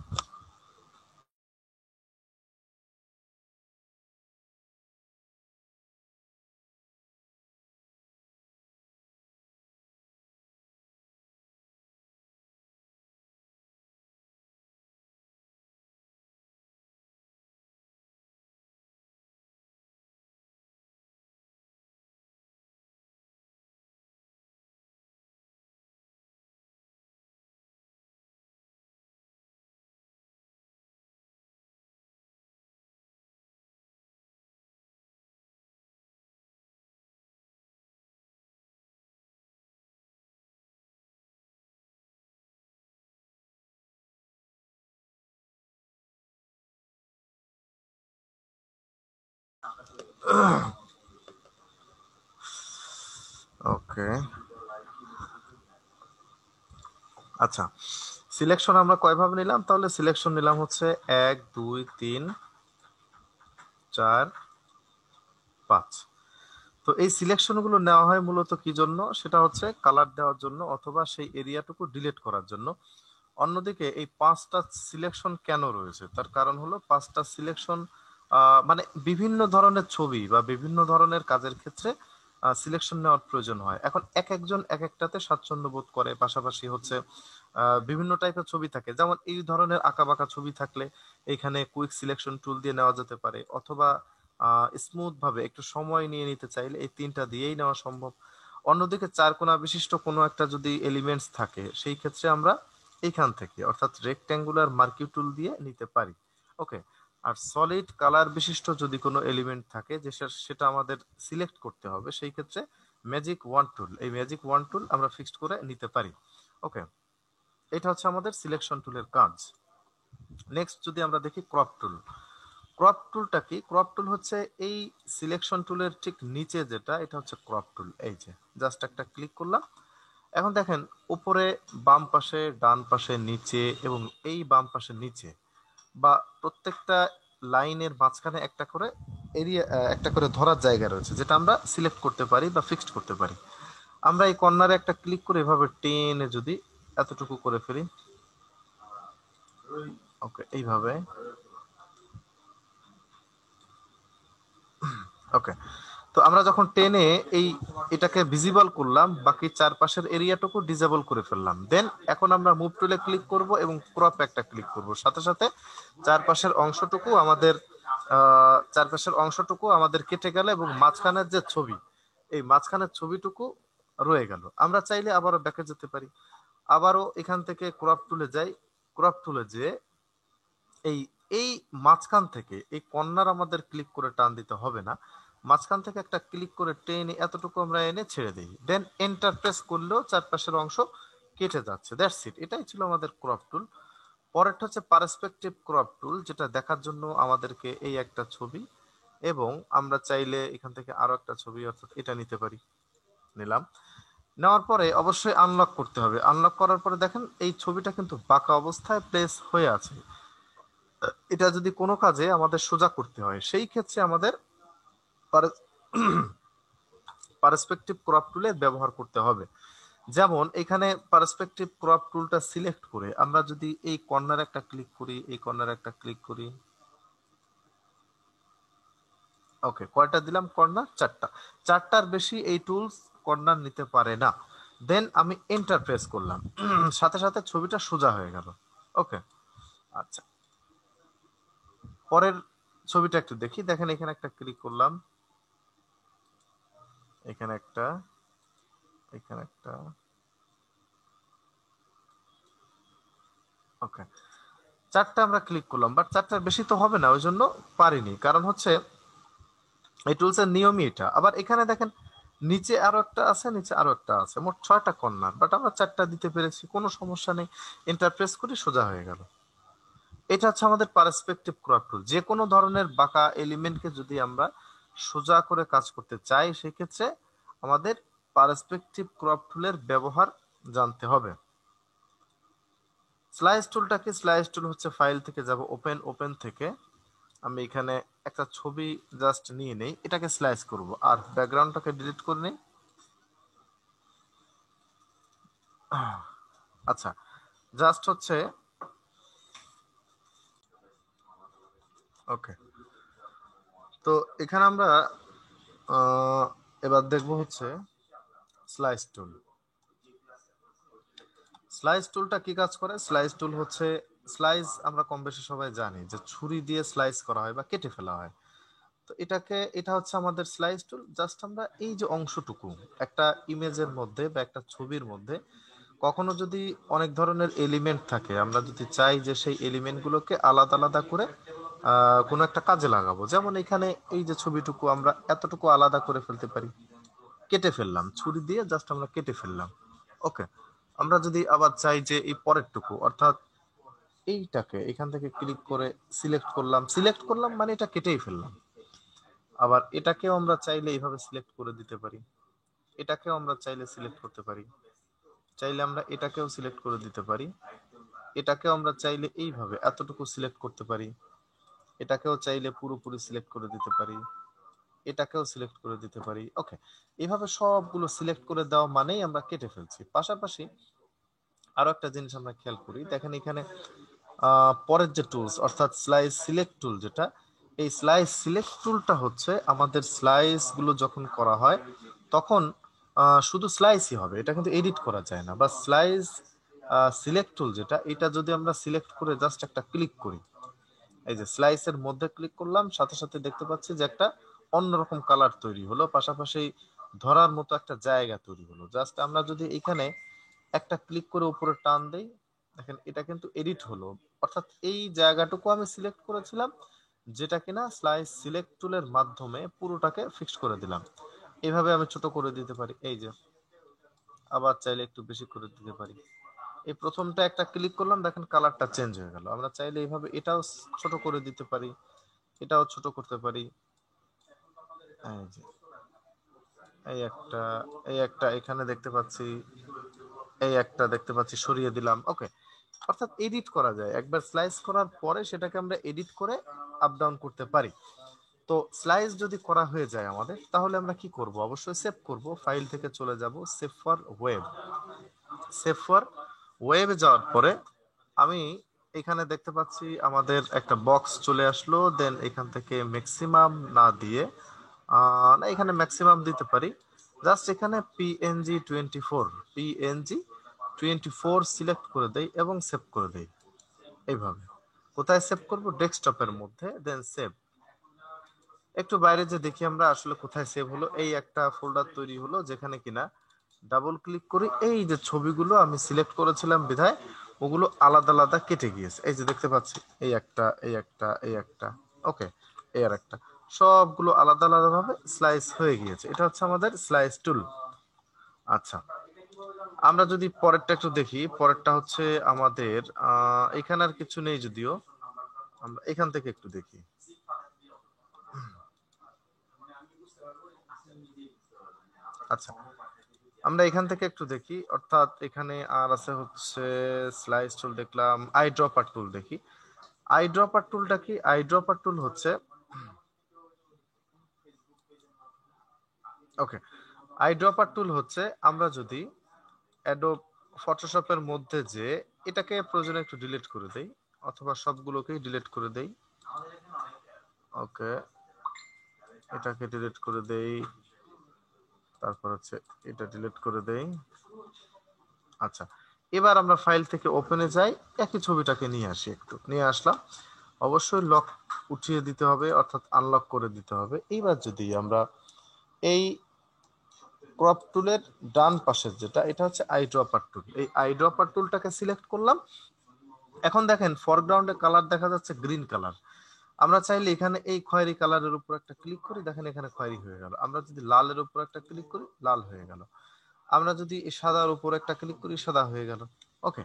ওকে। আচ্ছা, সিলেকশন আমরা কয়ভাবে নিলাম তাহলে? সিলেকশন নিলাম হচ্ছে 1 2 3 4 5। তো এই সিলেকশন গুলো নেওয়া হয় মূলত কি জন্য, সেটা হচ্ছে কালার দেওয়ার জন্য অথবা সেই এরিয়াটুকু ডিলিট করার জন্য। অন্যদিকে এই 5টা সিলেকশন কেন রয়েছে, তার কারণ হলো 5টা সিলেকশন মানে বিভিন্ন ধরনের ছবি বা বিভিন্ন ধরনের কাজের ক্ষেত্রে সিলেকশন নেওয়ার প্রয়োজন হয়। এখন এক একজন এক একটাতে স্বাচ্ছন্দ্য বোধ করে। পাশাপাশি হচ্ছে বিভিন্ন টাইপের ছবি থাকে, যেমন এই ধরনের আঁকাবাঁকা ছবি থাকলে এখানে কুইক সিলেকশন টুল দিয়ে নেওয়া যেতে পারে, অথবা স্মুথ ভাবে একটু সময় নিয়ে নিতে চাইলে এই 3টা দিয়েই নেওয়া সম্ভব। অন্যদিকে চার কোণা বিশিষ্ট কোনো একটা যদি এলিমেন্টস থাকে, সেই ক্ষেত্রে আমরা এইখান থেকে, অর্থাৎ রেক্ট্যাঙ্গুলার মার্কিউ টুল দিয়ে নিতে পারি। ওকে। আর সলিড কালার বিশিষ্ট যদি কোনো এলিমেন্ট থাকে যে সেটা আমাদের সিলেক্ট করতে হবে, সেই ক্ষেত্রে ম্যাজিক ওয়ান টুল, এই ম্যাজিক ওয়ান টুল আমরা ফিক্সড করে নিতে পারি। ওকে, এটা হচ্ছে আমাদের সিলেকশন টুলের কাজ। নেক্সট যদি আমরা দেখি ক্রপ টুল। ক্রপ টুলটা কি? ক্রপ টুল হচ্ছে এই সিলেকশন টুলের ঠিক নিচে যেটা, এটা হচ্ছে ক্রপ টুল। এই যে জাস্ট একটা ক্লিক করলাম, এখন দেখেন উপরে, বাম পাশে, ডান পাশে, নিচে এবং এই বাম পাশে নিচে বা প্রত্যেকটা লাইনের মাঝখানে একটা করে এরিয়া, একটা করে ধরার জায়গা রয়েছে যেটা আমরা সিলেক্ট করতে পারি বা ফিক্সড করতে পারি। আমরা এই কর্নারে একটা ক্লিক করে এভাবে টেনে যদি এতটুকু করে ফেলি, ওকে, এইভাবে, ওকে। তো আমরা যখন টেনে এই এটাকে ভিজিবল করলাম, বাকি চারপাশের এরিয়াটুকু ডিজেবল করে ফেললাম, দেন এখন আমরা মুভ টুলে ক্লিক করব এবং ক্রপ একটা ক্লিক করব, সাথে সাথে চারপাশের অংশটুকু আমাদের কেটে গেল এবং মাঝখানের যে ছবি, এই মাঝখানের ছবিটুকু রয়ে গেল। আমরা চাইলে আবারও ব্যাকে যেতে পারি, আবারও এখান থেকে ক্রপ টুলে যাই, ক্রপ টুলে যে এই এই মাঝখান থেকে এই কর্নার আমাদের ক্লিক করে টান দিতে হবে না, মাঝখান থেকে একটা ক্লিক করে টেনে এতটুকু আমরা এনে ছেড়ে দিই, দেন এন্টার প্রেস করলেও চারপাশের অংশ কেটে যাচ্ছে। দ্যাটস ইট, এটাই ছিল আমাদের ক্রপ টুল। পরেরটা হচ্ছে পার্সপেক্টিভ ক্রপ টুল, যেটা দেখার জন্য আমাদেরকে এই একটা ছবি এবং আমরা চাইলে এখান থেকে আরো একটা ছবি, অর্থাৎ এটা নিতে পারি। নিলাম, নেওয়ার পরে অবশ্যই আনলক করতে হবে। আনলক করার পরে দেখেন এই ছবিটা কিন্তু বাঁকা অবস্থায় প্লেস হয়ে আছে। এটা যদি কোনো কাজে আমাদের সোজা করতে হয়, সেই ক্ষেত্রে আমাদের পার্সপেক্টিভ ক্রপ টুলের ব্যবহার করতে হবে। যেমন এখানে পার্সপেক্টিভ ক্রপ টুলটা সিলেক্ট করে আমরা যদি এই কর্নার একটা ক্লিক করি, এই কর্নার একটা ক্লিক করি, ওকে, কয়টা দিলাম কর্নার? চারটা। চারটার বেশি এই টুলস কর্নার নিতে পারে না। দেন আমি এন্টার প্রেস করলাম, সাথে সাথে ছবিটা সোজা হয়ে গেল। ওকে, আচ্ছা, পরের ছবিটা একটু দেখি। দেখেন এখানে একটা ক্লিক করলাম, এখানে একটা, এখানে একটা, ওকে, চারটা আমরা ক্লিক করলাম, বাট চারটার বেশি তো হবে না, ওই জন্য পারিনি। কারণ হচ্ছে এই টুলস এর নিয়মই এটা। আবার এখানে দেখেন নিচে আরো একটা আছে, নিচে আরো একটা আছে, মোট ছয়টা কর্নার, বাট আমরা চারটা দিতে পেরেছি, কোনো সমস্যা নেই। ইন্টারপ্রেস করে সোজা হয়ে গেল। এটা হচ্ছে আমাদের পার্সপেক্টিভ ক্রপ টুল। যে কোনো ধরনের বাঁকা এলিমেন্টকে যদি আমরা সোজা করে কাজ করতে চাই, সেক্ষেত্রে আমাদের পার্সপেক্টিভ ক্রপ টুলের ব্যবহার জানতে হবে। স্লাইস টুলটা কি? স্লাইস টুল হচ্ছে ফাইল থেকে যাব ওপেন, ওপেন থেকে আমি এখানে একটা ছবি জাস্ট নিয়ে নেই, এটাকে স্লাইস করব আর ব্যাকগ্রাউন্ডটাকে ডিলিট করে নেই। আচ্ছা, জাস্ট হচ্ছে, ওকে, তো এখানে আমরা এবার দেখব হচ্ছে স্লাইস টুল। স্লাইস টুলটা কি কাজ করে? স্লাইস টুল হচ্ছে, স্লাইস আমরা কম বেশি সবাই জানি যে ছুরি দিয়ে স্লাইস করা হয় বা কেটে ফেলা হয়। তো এটা হচ্ছে আমাদের স্লাইস টুল। জাস্ট আমরা এই যে অংশটুকু একটা ইমেজের মধ্যে বা একটা ছবির মধ্যে, কখনো যদি অনেক ধরনের এলিমেন্ট থাকে, আমরা যদি চাই যে সেই এলিমেন্টগুলোকে আলাদা আলাদা করে কোনো একটা কাজে লাগাবো, যেমন এখানে এই যে ছবিটুকু আমরা এতটুকু আলাদা করে ফেলতে পারি, কেটে ফেললাম ছুরি দিয়ে, জাস্ট আমরা কেটে ফেললাম। ওকে, আমরা যদি আবার চাই যে এই পরেরটুকু, অর্থাৎ এইটাকে এখান থেকে ক্লিক করে সিলেক্ট করলাম, সিলেক্ট করলাম মানে এটা কেটেই ফেললাম। আবার এটাকেও আমরা চাইলে এইভাবে সিলেক্ট করে দিতে পারি, এটাকেও আমরা চাইলে সিলেক্ট করতে পারি, চাইলে আমরা এটাকেও সিলেক্ট করে দিতে পারি, এটাকেও আমরা চাইলে এইভাবে এতটুকু সিলেক্ট করতে পারি, এটাকেও চাইলে পুরোপুরি সিলেক্ট করে দিতে পারি, এটাকেও সিলেক্ট করে দিতে পারি। ওকে, এইভাবে সবগুলো সিলেক্ট করে দেওয়া মানেই আমরা কেটে ফেলছি। পাশাপাশি আরো একটা জিনিস আমরা খেয়াল করি, দেখেন এখানে পরের যে টুলস, অর্থাৎ স্লাইস সিলেক্ট টুল, যেটা এই স্লাইস সিলেক্ট টুলটা হচ্ছে আমাদের স্লাইস গুলো যখন করা হয় তখন শুধু স্লাইসই হবে, এটা কিন্তু এডিট করা যায় না। বা স্লাইস সিলেক্ট টুল যেটা, এটা যদি আমরা সিলেক্ট করে জাস্ট একটা ক্লিক করি, এই যে স্লাইসের মধ্যে ক্লিক করলাম, সাথে সাথে দেখতে পাচ্ছি যে একটা অন্যরকম কালার তৈরি হলো, পাশাপাশি ধরার মতো একটা জায়গা তৈরি হলো। জাস্ট আমরা যদি এখানে একটা ক্লিক করে উপরে টান দেই, দেখেন এটা কিন্তু এডিট হলো, অর্থাৎ এই জায়গাটুকু আমি সিলেক্ট করেছিলাম, যেটা কিনা স্লাইস সিলেক্ট টুলের মাধ্যমে পুরোটাকে ফিক্স করে দিলাম। এইভাবে আমি ছোট করে দিতে পারি, এই যে, আবার চাইলে একটু বেশি করে দিতে পারি। এই প্রথমটা একটা ক্লিক করলাম, দেখেন কালারটা চেঞ্জ হয়ে গেল। আমরা চাইলে এইভাবে এটাও ছোট করে দিতে পারি, এটাও ছোট করতে পারি। এই যে, এই একটা এখানে দেখতে পাচ্ছি, এই একটা দেখতে পাচ্ছি, সরিয়ে দিলাম। ওকে, অর্থাৎ এডিট করা যায়। একবার স্লাইস করার পরে সেটাকে আমরা এডিট করে আপ ডাউন করতে পারি। তো স্লাইস যদি করা হয়ে যায় আমাদের, তাহলে আমরা কি করব? অবশ্যই সেভ করব। ফাইল থেকে চলে যাব save for web. Save for ওয়েবে যাওয়ার পরে আমি এখানে দেখতে পাচ্ছি আমাদের একটা বক্স চলে আসলো। দেন এখান থেকে ম্যাক্সিমাম না দিয়ে, না, এখানে ম্যাক্সিমাম দিতে পারি। জাস্ট এখানে পিএনজি 24 সিলেক্ট করে দেই এবং সেভ করে দেই। এইভাবে কোথায় সেভ করব? ডেস্কটপের মধ্যে। দেন সেভ। একটু বাইরে যে দেখি আমরা আসলে কোথায় সেভ হলো। এই একটা ফোল্ডার তৈরি হলো, যেখানে কিনা ডাবল ক্লিক করি, এই যে ছবিগুলো আমি সিলেক্ট করেছিলাম বিধায় ওগুলো আলাদা আলাদা কেটে গিয়েছে। এই যে দেখতে পাচ্ছি, এই একটা, এই একটা, এই একটা, ওকে, এই আর একটা, সবগুলো আলাদা আলাদা ভাবে স্লাইস হয়ে গিয়েছে। এটা হচ্ছে আমাদের স্লাইস টুল। আচ্ছা, আমরা যদি পরেরটা একটু দেখি, পরেরটা হচ্ছে আমাদের এখানে আর কিছু নেই, যদিও আমরা এখান থেকে একটু দেখি। আচ্ছা, আমরা এখান থেকে একটু দেখি, অর্থাৎ এখানে আর আছে হচ্ছে স্লাইস টুল দেখলাম, আই ড্রপার টুল দেখি। আই ড্রপার টুলটা কি? আই ড্রপার টুল হচ্ছে, ওকে, আই ড্রপার টুল হচ্ছে আমরা যদি অ্যাডোব ফটোশপের মধ্যে যে এটাকে প্রয়োজনে একটু ডিলিট করে দেই, অথবা সবগুলোকেই ডিলিট করে দেই। ওকে, এটাকে ডিলিট করে দেই, তারপর হচ্ছে এটা ডিলিট করে দেই। আচ্ছা, এবার আমরা ফাইল থেকে ওপেনে যাই, একই ছবিটাকে নিয়ে আসি, একটু নিয়ে আসলাম। অবশ্যই লক উঠিয়ে দিতে হবে, অর্থাৎ আনলক করে দিতে হবে। এইবার যদি আমরা এই ক্রপ টুলের ডান পাশের যেটা, এটা হচ্ছে আই ড্রপার টুল, এই আই ড্রপার টুলটাকে সিলেক্ট করলাম। এখন দেখেন ফরগ্রাউন্ডে কালার দেখা যাচ্ছে গ্রিন কালার। আমরা চাইলে এখানে এই খয়েরি কালারের উপর একটা ক্লিক করি, দেখেন এখানে খয়েরি হয়ে গেল। আমরা যদি লালের উপর একটা ক্লিক করি, লাল হয়ে গেল। আমরা যদি সাদার উপর একটা ক্লিক করি, সাদা হয়ে গেল। ওকে,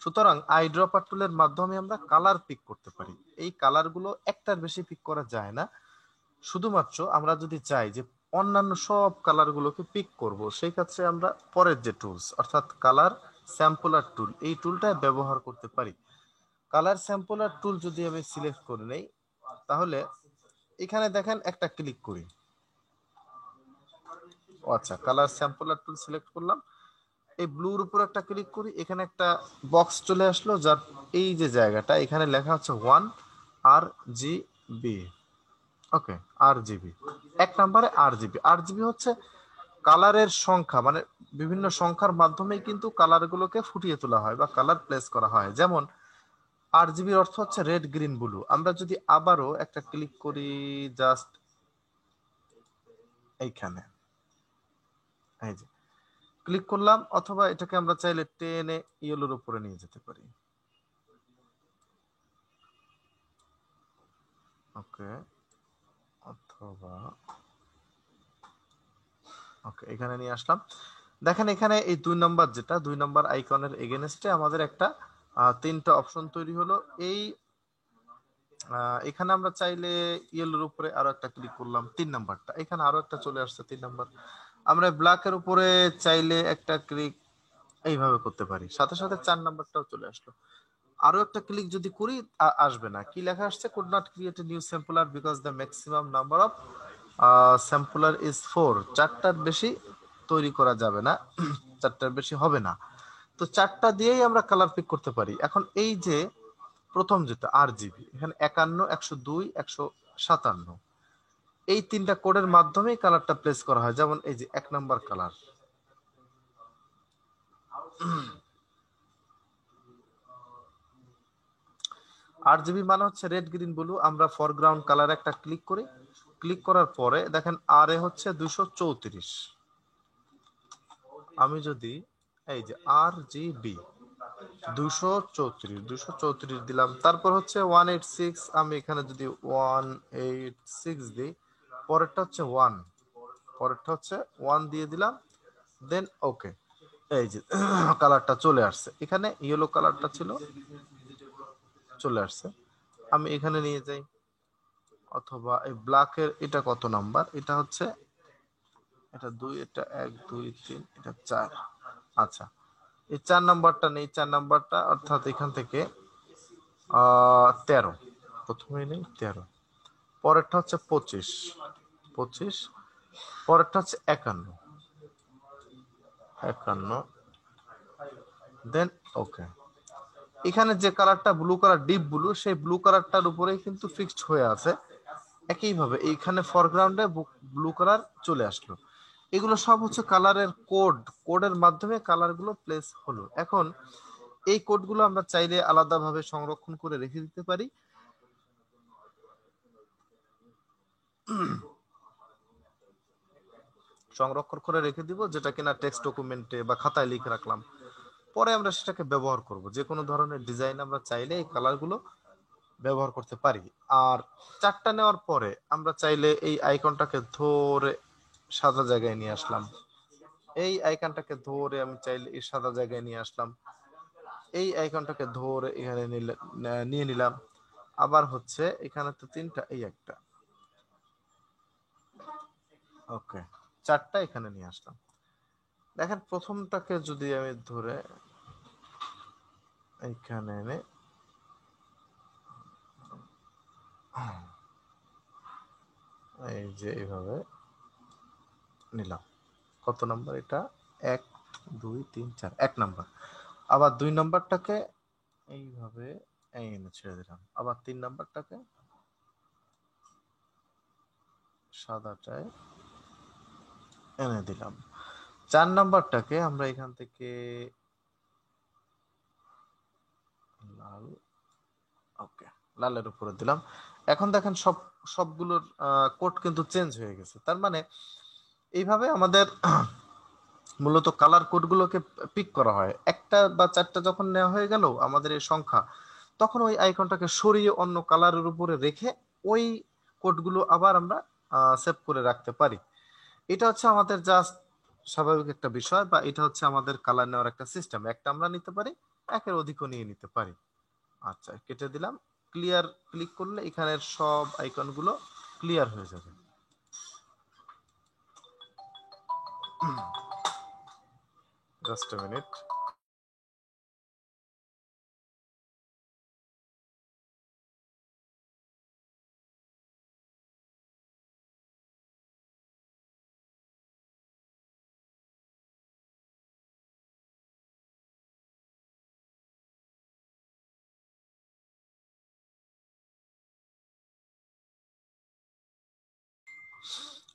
সুতরাং আই ড্রপার টুলের মাধ্যমে আমরা কালার পিক করতে পারি। এই কালারগুলো একটার বেশি পিক করা যায় না। শুধুমাত্র আমরা যদি চাই যে অন্যান্য সব কালারগুলোকে পিক করব, সেই ক্ষেত্রে আমরা পরের যে টুলস, অর্থাৎ কালার স্যাম্পলার টুল, এই টুলটা ব্যবহার করতে পারি। কালার স্যাম্পলার টুল যদি আমি সিলেক্ট করে নেই, তাহলে এখানে দেখেন একটা ক্লিক করি। আচ্ছা, কালার স্যাম্পলার টুল সিলেক্ট করলাম, এই ব্লুর উপর একটা ক্লিক করি, এখানে একটা বক্স চলে আসলো, যার এই যে জায়গাটা, এখানে লেখা হচ্ছে 1 RGB। ওকে, RGB, 1 নম্বরে RGB। RGB হচ্ছে কালারের সংখ্যা, মানে বিভিন্ন সংখ্যার মাধ্যমেই কিন্তু কালার গুলোকে ফুটিয়ে তোলা হয় বা কালার প্লেস করা হয়। যেমন RGB অর্থ হচ্ছে রেড, গ্রিন, ব্লু। আমরা যদি আবারও একটা ক্লিক করি, জাস্ট এইখানে, এই যে ক্লিক করলাম, অথবা এটাকে আমরা চাইলে টেনে ইয়েলোর উপরে নিয়ে যেতে পারি। ওকে, অথবা ওকে, এখানে নিয়ে আসলাম। দেখেন এখানে এই 2 নম্বর, যেটা 2 নম্বর আইকনের এগেনস্টে আমাদের একটা 3টা অপশন তৈরি হলো। এই এখানে আমরা চাইলে ইয়েলোর উপরে আরো একটা ক্লিক করলাম, 3 নম্বরটা, এখানে আরো একটা চলে আসছে 3 নম্বর। আমরা ব্ল্যাকের উপরে চাইলে একটা ক্লিক এইভাবে করতে পারি, সাথে সাথে 4 নম্বরটাও চলে আসলো। আরো একটা ক্লিক যদি করি, আসবে না। কি লেখা আসছে? Could not create a new sampler because the maximum number of sampler is 4। 4টার বেশি তৈরি করা যাবে না, 4টার বেশি হবে না। তো 4টা দিয়েই আমরা কালার পিক করতে পারি। এখন এই যে প্রথম যেটা RGB, এখানে 51, 102, 157, এই 3টা কোডের মাধ্যমেই কালারটা প্লেস করা হয়। যেমন এই যে 1 নম্বর কালার, RGB মানে হচ্ছে রেড, গ্রিন, ব্লু। আমরা ফরগ্রাউন্ড কালার একটা ক্লিক করি, ক্লিক করার পরে দেখেন RA হচ্ছে 234। আমি যদি এই যে RGB 234 দিলাম। তারপর হচ্ছে 186, আমি এখানে যদি 186 দিই, পরেরটা হচ্ছে 1, পরেরটা হচ্ছে 1 দিয়ে দিলাম, দেন ওকে। এই যে কালারটা চলে আসছে, এখানে ইয়েলো কালারটা ছিল, চলে আসছে। আমি এখানে নিয়ে যাই, অথবা এই ব্ল্যাকের এটা কত নাম্বার, এটা হচ্ছে এটা 2, এটা 1 2 3, এটা 4। আচ্ছা, এই 4 নাম্বারটা নেই, 4 নাম্বারটা অর্থাৎ এখান থেকে 13, প্রথমেই নেই 13, পরেরটা হচ্ছে 25, 25, পরেরটা হচ্ছে 51, 51, দেন ওকে। এখানে যে কালারটা ব্লু কালার, ডিপ ব্লু, সেই ব্লু কালারটার উপরেই কিন্তু ফিক্সড হয়ে আছে। একইভাবে এইখানে ফরগ্রাউন্ডে ব্লু কালার চলে আসলো। এগুলো সব হচ্ছে কালারের কোড, কোডের মাধ্যমে কালারগুলো প্লেস হলো। এখন এই কোডগুলো আমরা চাইলে আলাদাভাবে সংরক্ষণ করে রেখে দিতে পারি, সংরক্ষণ করে রেখে দিব, যেটা কিনা টেক্সট ডকুমেন্টে বা খাতায় লিখে রাখলাম। পরে আমরা সেটাকে ব্যবহার করব, যে কোনো ধরনের ডিজাইন আমরা চাইলে এই কালারগুলো ব্যবহার করতে পারি। আর 4টা নেওয়ার পরে আমরা চাইলে এই আইকনটাকে ধরে সাদা জায়গায় নিয়ে আসলাম, এই আইকনটাকে ধরে আমি চাইলে এই সাদা জায়গায় নিয়ে আসলাম, এই আইকনটাকে ধরে এখানে নিয়ে নিলাম। আবার হচ্ছে এখানে তো 3টা, এই একটা, ওকে, 4টা এখানে নিয়ে আসলাম। দেখেন প্রথমটাকে যদি আমি ধরে এইখানে এনে এই যে এইভাবে নিলাম, কত নাম্বার এটা, 1 2 3 4, 1 নাম্বার। আবার 2 নাম্বারটাকে এইভাবে এনে ছেড়ে দিলাম, আবার 3 নাম্বারটাকে সাদাটায় এনে দিলাম, 4 নাম্বারটাকে আমরা এখান থেকে লাল, ওকে, লালের উপরে দিলাম। এখন দেখেন সবগুলোর কোড কিন্তু চেঞ্জ হয়ে গেছে। তার মানে এইভাবে আমাদের মূলত কালার কোডগুলোকে পিক করা হয়। একটা বা 4টা যখন নেওয়া হয়ে গেল আমাদের এই সংখ্যা, তখন ওই আইকনটাকে সরিয়ে অন্য কালারের উপরে রেখে ওই কোডগুলো আবার আমরা সেভ করে রাখতে পারি। এটা হচ্ছে আমাদের জাস্ট স্বাভাবিক একটা বিষয়, বা এটা হচ্ছে আমাদের কালার নেওয়ার একটা সিস্টেম। একটা আমরা নিতে পারি, একের অধিকও নিয়ে নিতে পারি। আচ্ছা, কেটে দিলাম। ক্লিয়ার ক্লিক করলে এখানের সব আইকনগুলো ক্লিয়ার হয়ে যাবে। Just a minute.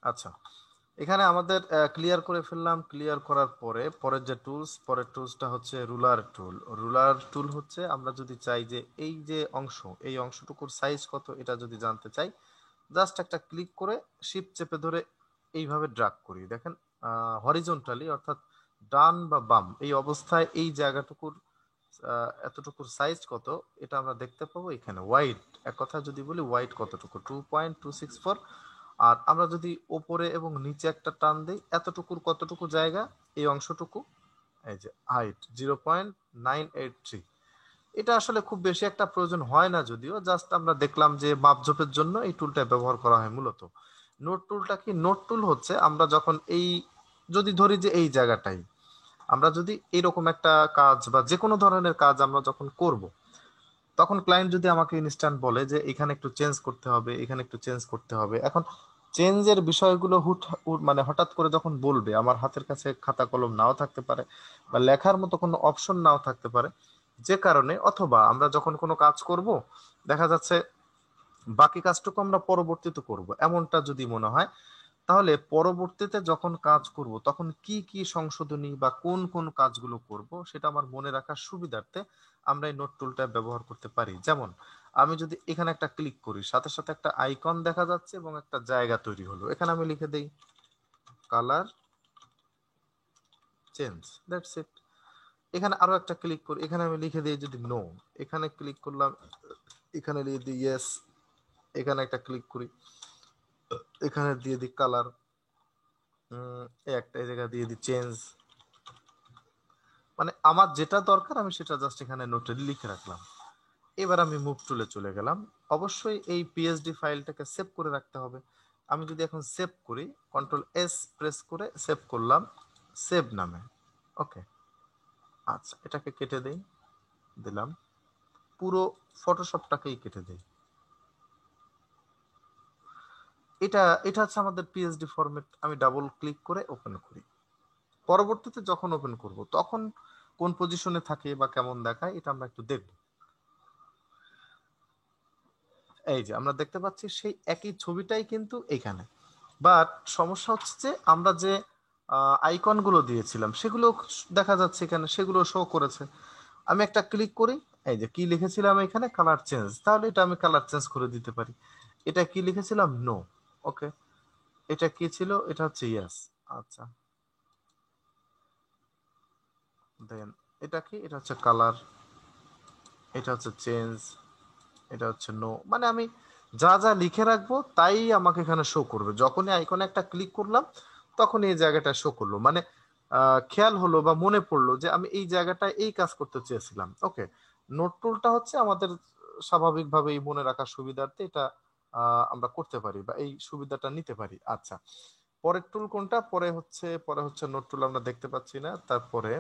আচ্ছা, এখানে আমাদের ক্লিয়ার করে ফেললাম। ক্লিয়ার করার পরে পরের যে টুলস, পরের টুলসটা হচ্ছে রুলার টুল। রুলার টুল হচ্ছে আমরা যদি চাই যে এই যে অংশ, এই অংশটুকুর সাইজ কত এটা যদি জানতে চাই, জাস্ট একটা ক্লিক করে শিফট চেপে ধরে এইভাবে ড্রাগ করি। দেখেন হরিজন্টালি, অর্থাৎ ডান বা বাম এই অবস্থায় এই জায়গাটুকুর এতটুকুর সাইজ কত এটা আমরা দেখতে পাবো এখানে। ওয়াইড, এক কথা যদি বলি ওয়াইড কতটুকু, 2.264। আর আমরা যদি ওপরে এবং নিচে একটা টান দিই, এতটুকুর কতটুকু জায়গা, এই অংশটুকু, এই যে হাইট 0.983। এটা আসলে খুব বেশি একটা প্রয়োজন হয় না, যদিও জাস্ট আমরা দেখলাম যে মাপঝোপের জন্য এই টুলটা ব্যবহার করা হয় মূলত। নোট টুলটা কি, নোট টুল হচ্ছে আমরা যখন এই, যদি ধরি যে এই জায়গাটাই আমরা যদি এরকম একটা কাজ বা যে কোনো ধরনের কাজ আমরা যখন করব, তখন ক্লায়েন্ট যদি আমাকে ইনস্ট্যান্ট বলে যে এখানে একটু চেঞ্জ করতে হবে, এখানে একটু চেঞ্জ করতে হবে, এখন চেঞ্জের বিষয়গুলো মানে হঠাৎ করে যখন বলবে, আমার হাতের কাছে খাতা কলম নাও থাকতে পারে, বা লেখার মতো কোনো অপশন নাও থাকতে পারে, যে কারণে, অথবা আমরা যখন কোনো কাজ করব দেখা যাচ্ছে বাকি কাজটুকু আমরা পরবর্তীতে করব, এমনটা যদি মনে হয়, তাহলে পরবর্তীতে যখন কাজ করব তখন কি কি সংশোধনী বা কোন কোন কাজগুলো করব সেটা আমার মনে রাখার সুবিধার্থে আমরা এই নোট টুলটা ব্যবহার করতে পারি। যেমন আমি যদি এখানে একটা ক্লিক করি, সাথে সাথে একটা আইকন দেখা যাচ্ছে এবং একটা জায়গা তৈরি হলো। এখানে আমি লিখে দেই কালার চেঞ্জ, দ্যাটস ইট। এখানে আরো একটা ক্লিক করি, এখানে আমি লিখে দিই যদি নো, এখানে ক্লিক করলাম, এখানে লিখে দিই ইয়েস, এখানে একটা ক্লিক করি, এখানে দিয়ে দিই কালার, একটা এই জায়গায় দিয়ে দিই চেঞ্জ। মানে আমার যেটা দরকার আমি সেটা জাস্ট এখানে নোটে লিখে রাখলাম। এবার আমি মুভ টুলে চলে গেলাম। অবশ্যই এই পিএসডি ফাইলটাকে সেভ করে রাখতে হবে। আমি যদি এখন সেভ করি, কন্ট্রোল এস প্রেস করে সেভ করলাম সেভ নামে। ওকে, আচ্ছা এটাকে কেটে দেই, দিলাম, পুরো ফটোশপটাকেই কেটে দেই। এটা এটা হচ্ছে আমাদের পিএসডি ফরম্যাট। আমি ডাবল ক্লিক করে ওপেন করি। পরবর্তীতে যখন ওপেন করব তখন কোন পজিশনে থাকে বা কেমন দেখায় এটা আমরা একটু দেখব। এই যে আমরা দেখতে পাচ্ছি সেই একই ছবিটাই কিন্তু এখানে, বাট সমস্যা হচ্ছে যে আমরা যে আইকন গুলো দিয়েছিলাম সেগুলো দেখা যাচ্ছে এখানে, সেগুলো শো করেছে। আমি একটা ক্লিক করি, এই যে কি লিখেছিলাম এখানে কালার চেঞ্জ, তাহলে এটা আমি কালার চেঞ্জ করে দিতে পারি। এটা কি লিখেছিলাম নো, ওকে, এটা কি ছিল, এটা হচ্ছে ইয়েস। আচ্ছা দেন এটা কি, এটা হচ্ছে কালার, এটা হচ্ছে চেঞ্জ, এটা হচ্ছে নো। মানে আমি যা যা লিখে রাখবো তাই আমাকে এখানে শো করবে। যখনই আইকনে একটা ক্লিক করলাম তখন এই জায়গাটা শো করলো। মানে খেয়াল হলো বা মনে পড়লো যে আমি এই জায়গাটায় এই কাজ করতে চেয়েছিলাম। ওকে, নোট টুলটা হচ্ছে আমাদের স্বাভাবিকভাবে এই মনে রাখার সুবিধার্থে এটা আমরা করতে পারি বা এই সুবিধাটা নিতে পারি। আচ্ছা, পরের টুল কোনটা? পরে হচ্ছে নোট টুল, আমরা দেখতে পাচ্ছি না। তারপরে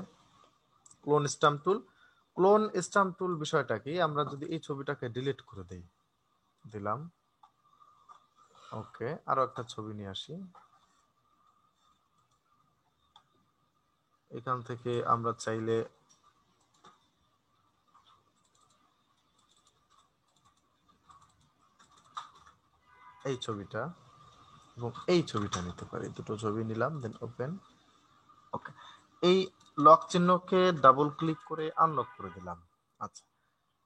ক্লোন স্টাম্প টুল। ক্লোন স্টাম্প টুল বিষয়টা কি, আমরা যদি এই ছবিটাকে ডিলিট করে দেই, দিলাম, ওকে, আরো একটা ছবি নিয়ে আসি, এখান থেকে আমরা চাইলে এই ছবিটা এবং এই ছবিটা নিতে পারি। দুটো ছবি নিলাম, দেন ওপেন। ওকে, এই লক চিহ্নকে ডাবল ক্লিক করে আনলক করে দিলাম। আচ্ছা,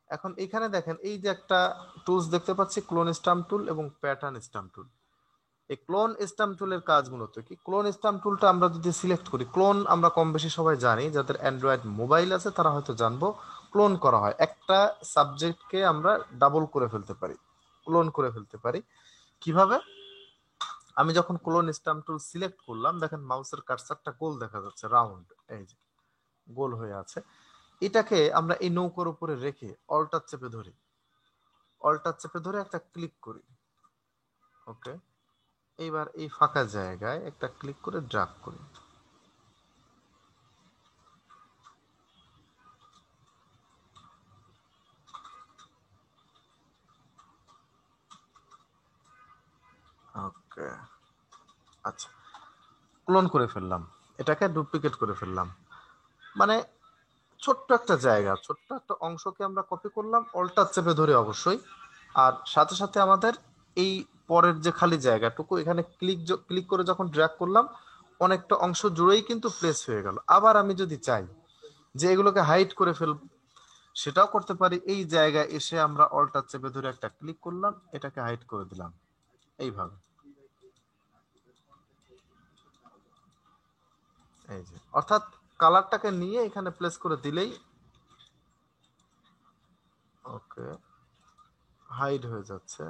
এখন এখানে দেখেন এই যে একটা টুলস দেখতে পাচ্ছি, ক্লোন স্টাম্প টুল এবং প্যাটার্ন স্টাম্প টুল। এই ক্লোন স্টাম্প টুলের কাজ মূলত কি, ক্লোন স্টাম্প টুলটা আমরা যদি সিলেক্ট করি, ক্লোন আমরা কম বেশি সবাই জানি, যাদের অ্যান্ড্রয়েড মোবাইল আছে তারা হয়তো জানবো। ক্লোন করা হয়, একটা সাবজেক্টকে আমরা ডাবল করে ফেলতে পারি, ক্লোন করে ফেলতে পারি। কিভাবে? আমি যখন ক্লোন স্টাম্প টুল সিলেক্ট করলাম, দেখেন মাউসের কার্সারটা গোল দেখা যাচ্ছে, রাউন্ড, এই যে গোল হয়ে আছে। এটাকে আমরা এই নৌকার উপরে রেখে অল্টার চেপে ধরি, অল্টার চেপে ধরে একটা ক্লিক করি। ওকে, এইবার এই ফাঁকা জায়গায় একটা ক্লিক করে ড্রাগ করি। ওকে, আচ্ছা, ক্লোন করে ফেললাম, এটাকে ডুপ্লিকেট করে ফেললাম। মানে ছোট্ট একটা জায়গা, ছোট্ট একটা অংশকে আমরা কপি করলাম অল্টার চেপে ধরে অবশ্যই। আর সাথে সাথে আমাদের এই পরের যে খালি জায়গাটুকু, এখানে ক্লিক করে যখন ড্র্যাগ করলাম অনেকটা অংশ জুড়েই কিন্তু প্লেস হয়ে গেল। আবার আমি যদি চাই যে এগুলোকে হাইড করে ফেলব, সেটাও করতে পারি। এই জায়গায় এসে আমরা অল্টার চেপে ধরে একটা ক্লিক করলাম, এটাকে হাইড করে দিলাম এইভাবে। এই যে অর্থাৎ কালারটাকে নিয়ে এখানে প্লেস করে দিলেই ওকে হাইড হয়ে যাচ্ছে।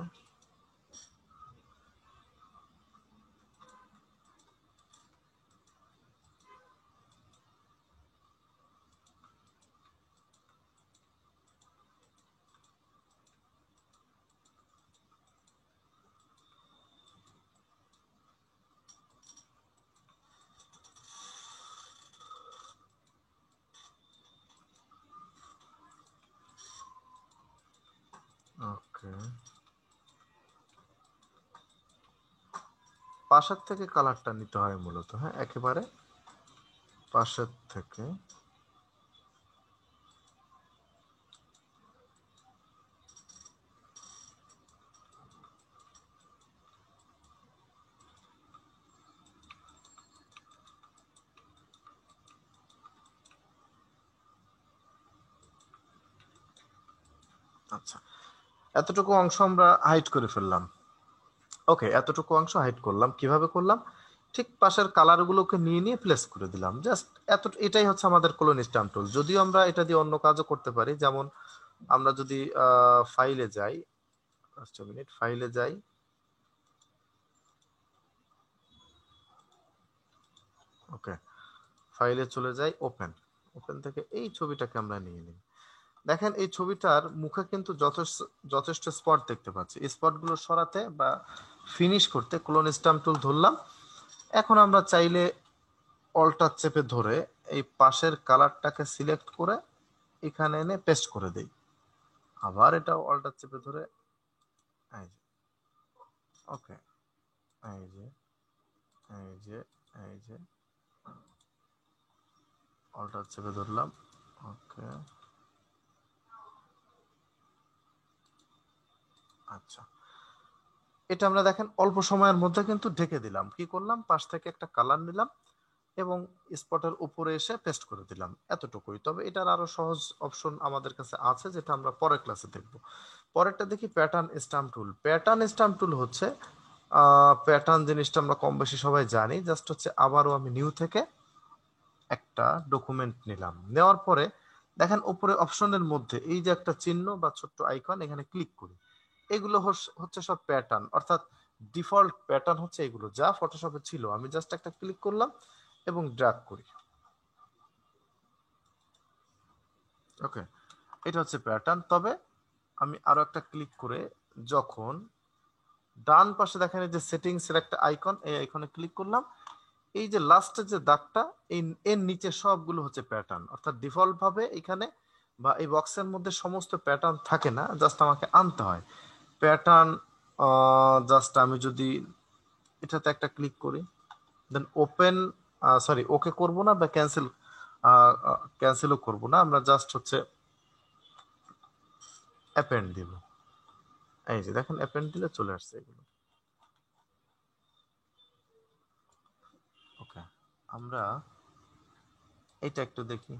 ওকে, পাশের থেকে কালারটা নিতে হয় মূলত, হ্যাঁ, একেবারে পাশের থেকে। আচ্ছা, এতটুকু অংশ আমরা হাইড করে ফেললাম। ওকে, এতটুকু অংশ হাইড করলাম, কিভাবে করলাম? ঠিক পাশের কালারগুলোকে নিয়ে নিয়ে প্লেস করে দিলাম, জাস্ট এত। এটাই হচ্ছে আমাদের কোলন স্ট্যাম্প টুল। যদিও আমরা এটা দিয়ে অন্য কাজও করতে পারি, যেমন আমরা যদি ফাইলে যাই, মিনিট, ফাইলে যাই, ওকে, ফাইলে চলে যাই, ওপেন, ওপেন থেকে এই ছবিটাকে আমরা নিয়ে নিই। দেখেন এই ছবিটার মুখে কিন্তু যথেষ্ট যথেষ্ট স্পট দেখতে পাচ্ছি। এই স্পটগুলো সরাতে বা ফিনিশ করতে ক্লোন স্ট্যাম্প টুল ধরলাম। এখন আমরা চাইলে অল্টার চেপে ধরে এই পাশের কালারটাকে সিলেক্ট করে এখানে এনে পেস্ট করে দেই। আবার এটা অল্টার চেপে ধরে, এই যে, ওকে, এই যে, এই যে, এই যে, অল্টার চেপে ধরলাম, ওকে, আচ্ছা। এটা আমরা দেখেন অল্প সময়ের মধ্যে কিন্তু ঢেকে দিলাম। কি করলাম, পাশ থেকে একটা কালার নিলাম এবং স্পটের উপরে এসে পেস্ট করে দিলাম, এতটুকুই। তবে এটার আরো সহজ অপশন আমাদের কাছে আছে, যেটা আমরা পরের ক্লাসে দেখব। পরেরটা দেখি প্যাটার্ন স্ট্যাম্প টুল। প্যাটার্ন স্ট্যাম্প টুল হচ্ছে, প্যাটার্ন জিনিসটা আমরা কম বেশি সবাই জানি। জাস্ট হচ্ছে আবারও আমি নিউ থেকে একটা ডকুমেন্ট নিলাম, নেওয়ার পরে দেখেন উপরে অপশনের মধ্যে এই যে একটা চিহ্ন বা ছোট্ট আইকন, এখানে ক্লিক করি। এগুলো হচ্ছে সব প্যাটার্ন, অর্থাৎ ডিফল্ট প্যাটার্ন হচ্ছে এগুলো, যা ফটোশপে ছিল। আমি জাস্ট একটা ক্লিক করলাম এবং ড্র্যাগ করি, ওকে, এটা হচ্ছে প্যাটার্ন। তবে আমি আরো একটা ক্লিক করে যখন ডান পাশে দেখেন এই যে সেটিংস এর একটা আইকন, এই আইকনে ক্লিক করলাম, এই যে লাস্টের যে দাগটা, এই এর নিচে সবগুলো হচ্ছে প্যাটার্ন। অর্থাৎ ডিফল্ট ভাবে এখানে বা এই বক্সের মধ্যে সমস্ত প্যাটার্ন থাকে না, জাস্ট আমাকে আনতে হয় প্যাটার্ন। জাস্ট আমি যদি এটাতে একটা ক্লিক করি, দেন ওপেন, সরি, ওকে করব না বা ক্যান্সেল, ক্যান্সেলও করব না, আমরা জাস্ট হচ্ছে অ্যাপেন্ড দিব। এই যে দেখেন অ্যাপেন্ড দিলে চলে আসছে এগুলো, ওকে। আমরা এটা একটু দেখি,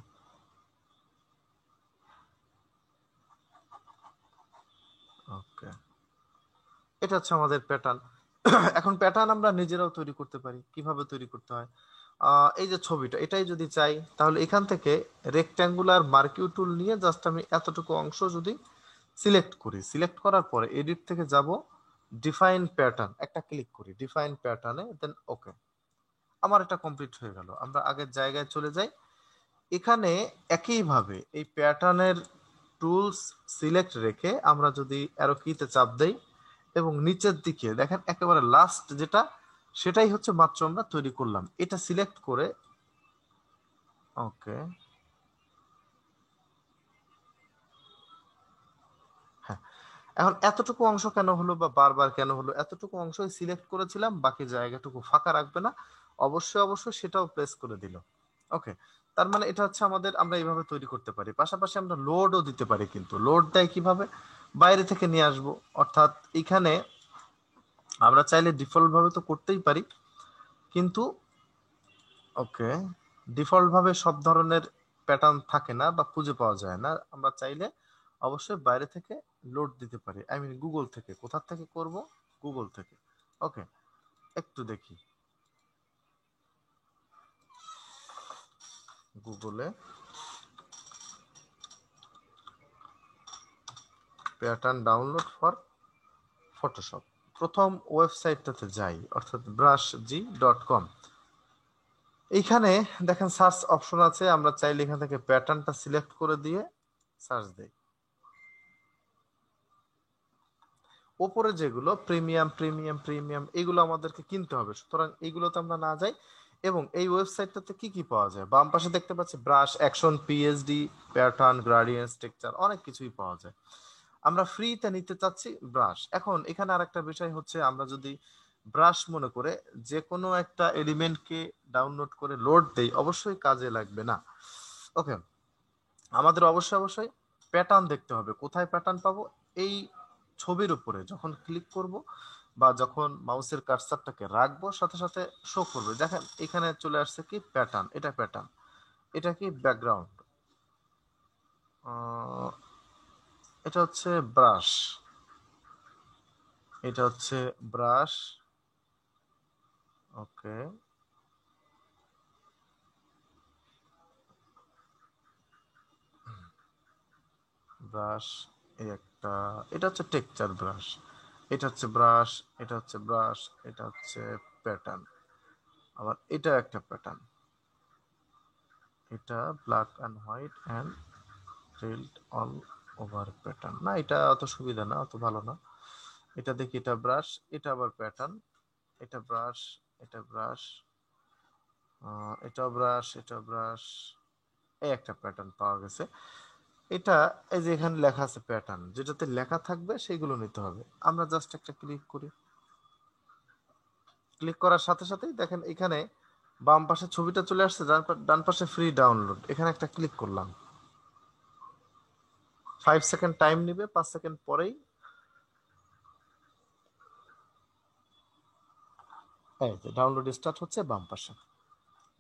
ওকে, এটা হচ্ছে আমাদের প্যাটার্ন। এখন প্যাটার্ন আমরা নিজেরাও তৈরি করতে পারি। কিভাবে তৈরি করতে হয়, এই যে ছবিটা, এটাই যদি চাই তাহলে এখান থেকে রেক্ট্যাঙ্গুলার মার্কিউ টুল নিয়ে জাস্ট আমি এতটুকু অংশ যদি সিলেক্ট করি, সিলেক্ট করার পরে এডিট থেকে যাব, ডিফাইন প্যাটার্ন, একটা ক্লিক করি ডিফাইন প্যাটার্নে, দেন ওকে। আমার এটা কমপ্লিট হয়ে গেল। আমরা আগের জায়গায় চলে যাই। এখানে একইভাবে এই প্যাটার্নের টুলস সিলেক্ট রেখে আমরা যদি অ্যারো কিতে চাপ দেই এবং নিচের দিকে দেখেন একেবারে লাস্ট যেটা, সেটাই হচ্ছে মাত্র আমরা তৈরি করলাম। এটা সিলেক্ট করে, ওকে, হ্যাঁ। এখন এতটুকু অংশ কেন হলো বা বারবার কেন হলো, এতটুকু অংশই সিলেক্ট করেছিলাম, বাকি জায়গাটুকু ফাঁকা রাখবে না, অবশ্যই অবশ্যই সেটাও প্রেস করে দিল, ওকে। তার মানে এটা হচ্ছে আমাদের, আমরা এইভাবে তৈরি করতে পারি। পাশাপাশি আমরা লোডও দিতে পারি, কিন্তু লোড দেয় কিভাবে, বাইরে থেকে নিয়ে আসব। অর্থাৎ এখানে আমরা চাইলে ডিফল্ট ভাবে তো করতেই পারি, কিন্তু ওকে, ডিফল্ট ভাবে সব ধরনের প্যাটার্ন থাকে না বা খুঁজে পাওয়া যায় না। আমরা চাইলে অবশ্যই বাইরে থেকে লোড দিতে পারি, আই মিন গুগল থেকে। কোথা থেকে করব, গুগল থেকে, ওকে। একটু দেখি গুগলে প্যাটার্ন ডাউনলোড ফর ফটোশপ, প্রথম ওয়েবসাইটটাতে যাই, অর্থাৎ brushg.com। এইখানে দেখেন সার্চ অপশন আছে, আমরা চাইলে এখান থেকে প্যাটার্নটা সিলেক্ট করে দিয়ে সার্চ দেই। ওপরে যেগুলো প্রিমিয়াম প্রিমিয়াম প্রিমিয়াম, এগুলো আমাদেরকে কিনতে হবে, সুতরাং এইগুলোতে আমরা না যাই। এবং এই ওয়েবসাইটটাতে কি কি পাওয়া যায়, বাম পাশে দেখতে পাচ্ছি brush, action, PSD, pattern, gradients, texture, অনেক কিছুই পাওয়া যায়। আমরা ফ্রিতে নিতে চাচ্ছি ব্রাশ। এখন এখানে আরেকটা বিষয় হচ্ছে, আমরা যদি ব্রাশ মনে করে যে কোনো একটা এলিমেন্টকে ডাউনলোড করে লোড দেই, অবশ্যই কাজে লাগবে না, ওকে। আমাদের অবশ্যই অবশ্যই প্যাটার্ন দেখতে হবে। কোথায় প্যাটার্ন পাবো, এই ছবির উপরে যখন ক্লিক করব বা যখন মাউসের কার্সারটাকে রাখবো, সাথে সাথে শো করবে। দেখেন এখানে চলে আসছে কি প্যাটার্ন, এটা প্যাটার্ন, এটা কি ব্যাকগ্রাউন্ড, এটা হচ্ছে ব্রাশ, এটা হচ্ছে ব্রাশ, ওকে, ব্রাশ, এই একটা, এটা হচ্ছে টেক্সচার ব্রাশ, এটা হচ্ছে ব্রাশ, এটা হচ্ছে ব্রাশ, এটা হচ্ছে প্যাটার্ন, আবার এটা একটা প্যাটার্ন, এটা black and white and field all over pattern. না, এটা অত সুবিধা না, অত ভালো না। এটা দেখি, এটা ব্রাশ, এটা আবার প্যাটার্ন, এটা ব্রাশ, এটা ব্রাশ, এটা ব্রাশ, এটা ব্রাশ, এই একটা প্যাটার্ন পাওয়া গেছে। এটা, এই যে এখানে লেখা আছে প্যাটার্ন, যেটাতে লেখা থাকবে সেইগুলো নিতে হবে। আমরা জাস্ট একটা ক্লিক করি, ক্লিক করার সাথে সাথেই দেখেন এখানে বাম পাশে ছবিটা চলে আসছে, ডান পাশে ফ্রি ডাউনলোড, এখানে একটা ক্লিক করলাম। 5 সেকেন্ড টাইম নিবে, 5 সেকেন্ড পরেই এই যে ডাউনলোড স্টার্ট হচ্ছে বাম পাশে।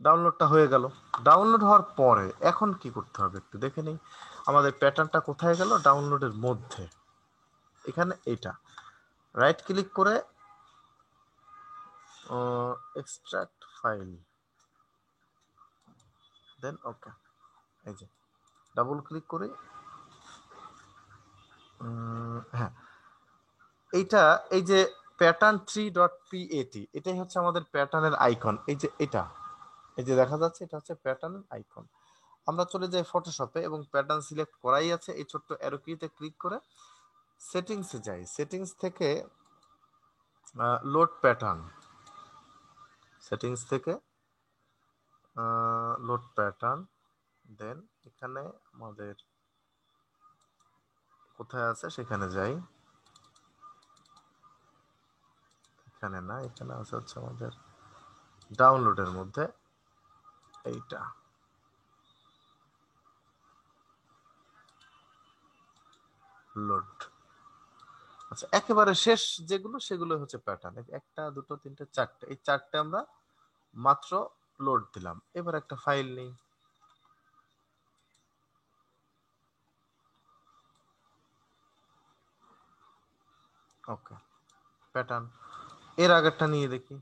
ডাউনলোডটা হয়ে গেল। ডাউনলোড হওয়ার পরে এখন কি করতে হবে একটু দেখে নেই। আমাদের প্যাটার্নটা কোথায় গেল? ডাউনলোডের মধ্যে, এখানে এটা রাইট ক্লিক করে এক্সট্রাক্ট ফাইল, দেন ওকে। এই যে ডাবল ক্লিক করে, হ্যাঁ, এইটা, এই যে প্যাটার্ন 3.pat, এটাই হচ্ছে আমাদের প্যাটার্নের আইকন। এই যে এটা, এই যে দেখা যাচ্ছে, এটা হচ্ছে প্যাটার্নের আইকন। আমরা চলে যাই ফটোশপে এবং প্যাটার্ন সিলেক্ট করাই আছে, এই ছোট্ট অ্যারো কিতে ক্লিক করে সেটিংসে যাই। সেটিংস থেকে লোড প্যাটার্ন, সেটিংস থেকে লোড প্যাটার্ন, দেন এখানে আমাদের কোথায় আছে সেখানে যাই। এখানে না, এখানে আছে হচ্ছে আমাদের ডাউনলোডের মধ্যে, এইটা লোড। আচ্ছা, একেবারে শেষ যেগুলো সেগুলো হচ্ছে প্যাটার্ন, একটা দুটো তিনটে চারটে, এই চারটে আমরা মাত্র লোড দিলাম। এবার একটা ফাইল নেই, ওকে, প্যাটার্ন। এর আগেরটা নিয়ে দেখি,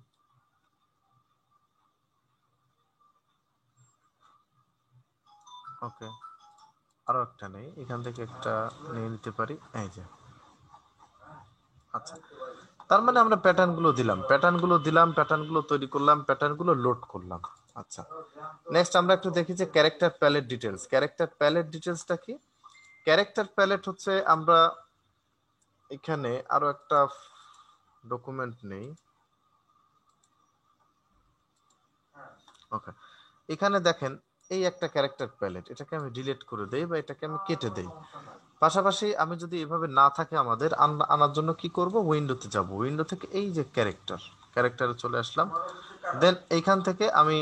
ওকে, আরো একটা নেই, এখান থেকে একটা নিয়ে নিতে পারি, এই যে। আচ্ছা, তার মানে আমরা প্যাটার্ন গুলো দিলাম, প্যাটার্ন গুলো দিলাম, প্যাটার্ন গুলো তৈরি করলাম, প্যাটার্ন গুলো লোড করলাম। আচ্ছা, নেক্সট আমরা একটু দেখি যে character palette details. Character palette ডিটেলসটা কি? ক্যারেক্টার প্যালেট হচ্ছে, আমরা এখানে আরো একটা ডকুমেন্ট নেই, ওকে। এখানে দেখেন, এই একটা ক্যারেক্টার প্যালেট, এটাকে আমি ডিলিট করে দেই বা এটাকে আমি কেটে দেই। পাশাপাশি আমি যদি এভাবে না থাকে আমাদের আনার জন্য কি করব, উইন্ডোতে যাব, উইন্ডো থেকে এই যে ক্যারেক্টার, ক্যারেক্টারে চলে আসলাম, দেন এইখান থেকে আমি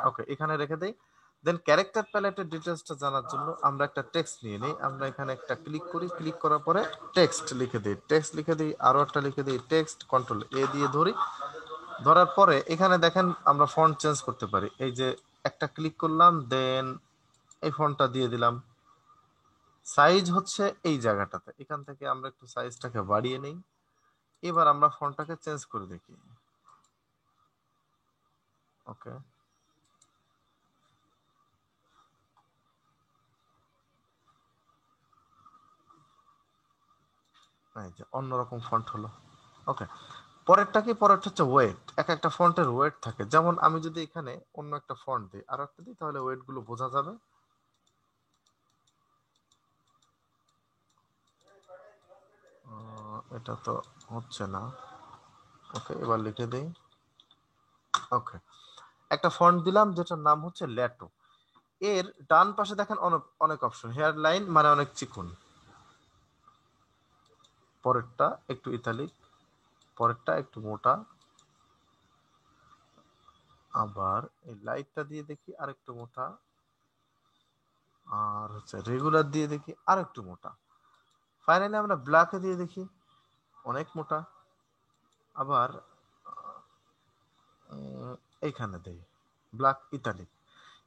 ওকে এখানে রেখে দেই। দেন ক্যারেক্টার প্যালেটের ডিটেলসটা জানার জন্য আমরা একটা টেক্সট নিয়ে নিই। আমরা এখানে একটা ক্লিক করি, ক্লিক করার পরে টেক্সট লিখে দিই, টেক্সট লিখে দিই, আরো একটা লিখে দিই, টেক্সট কন্ট্রোল এ দিয়ে ধরি। ধরার পরে এখানে দেখেন আমরা ফন্ট চেঞ্জ করতে পারি। এই যে একটা ক্লিক করলাম, দেন এই ফন্টটা দিয়ে দিলাম। সাইজ হচ্ছে এই জায়গাটাতে, এখান থেকে আমরা একটু সাইজটাকে বাড়িয়ে নেই। এবার আমরা ফন্টটাকে চেঞ্জ করে দেখি, ওকে, এই যে অন্যরকম ফন্ট হলো, ওকে। পরেরটা কি? পরেরটা হচ্ছে ওয়েট। এক একটা ফন্টের ওয়েট থাকে, যেমন আমি যদি এখানে অন্য একটা ফন্ট দিই, আর একটা দিই, তাহলে ওয়েট গুলো বোঝা যাবে। এটা তো হচ্ছে না, ওকে, এবার লিখে দিই, ওকে। একটা ফন্ট দিলাম যেটার নাম হচ্ছে ল্যাটো। এর ডান পাশে দেখেন অনেক অনেক অপশন, হেয়ার লাইন মানে অনেক চিকন, পরেরটা একটু ইতালিক, পরেরটা একটু মোটা, আবার এই লাইটটা দিয়ে দেখি আর একটু মোটা, আর হচ্ছে রেগুলার দিয়ে দেখি আর একটু মোটা, ফাইনালি আমরা ব্ল্যাকে দিয়ে দেখি অনেক মোটা, আবার এইখানে দেই ব্ল্যাক ইতালিক।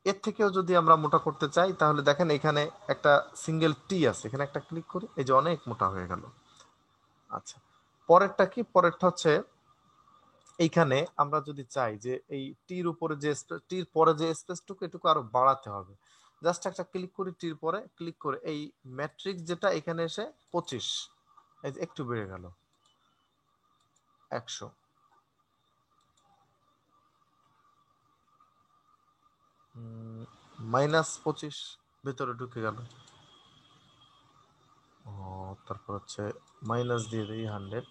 এর থেকেও যদি আমরা মোটা করতে চাই, তাহলে দেখেন এখানে একটা সিঙ্গেল টি আছে, এখানে একটা ক্লিক করি, এই যে অনেক মোটা হয়ে গেল। আচ্ছা, পরেরটা কি? পরেরটা হচ্ছে এইখানে আমরা যদি চাই যে এই টির উপরে যে টির পরে যে স্পেসটুকু এটুকু আরো বাড়াতে হবে, জাস্ট একটা ক্লিক করি, টির পরে ক্লিক করে এই ম্যাট্রিক্স যেটা এখানে এসে 25, এই যে একটু বেড়ে গেল 100, -25 ভেতরে ঢুকে গেল। ও, তারপর হচ্ছে মাইনাস দিয়ে দিই 100।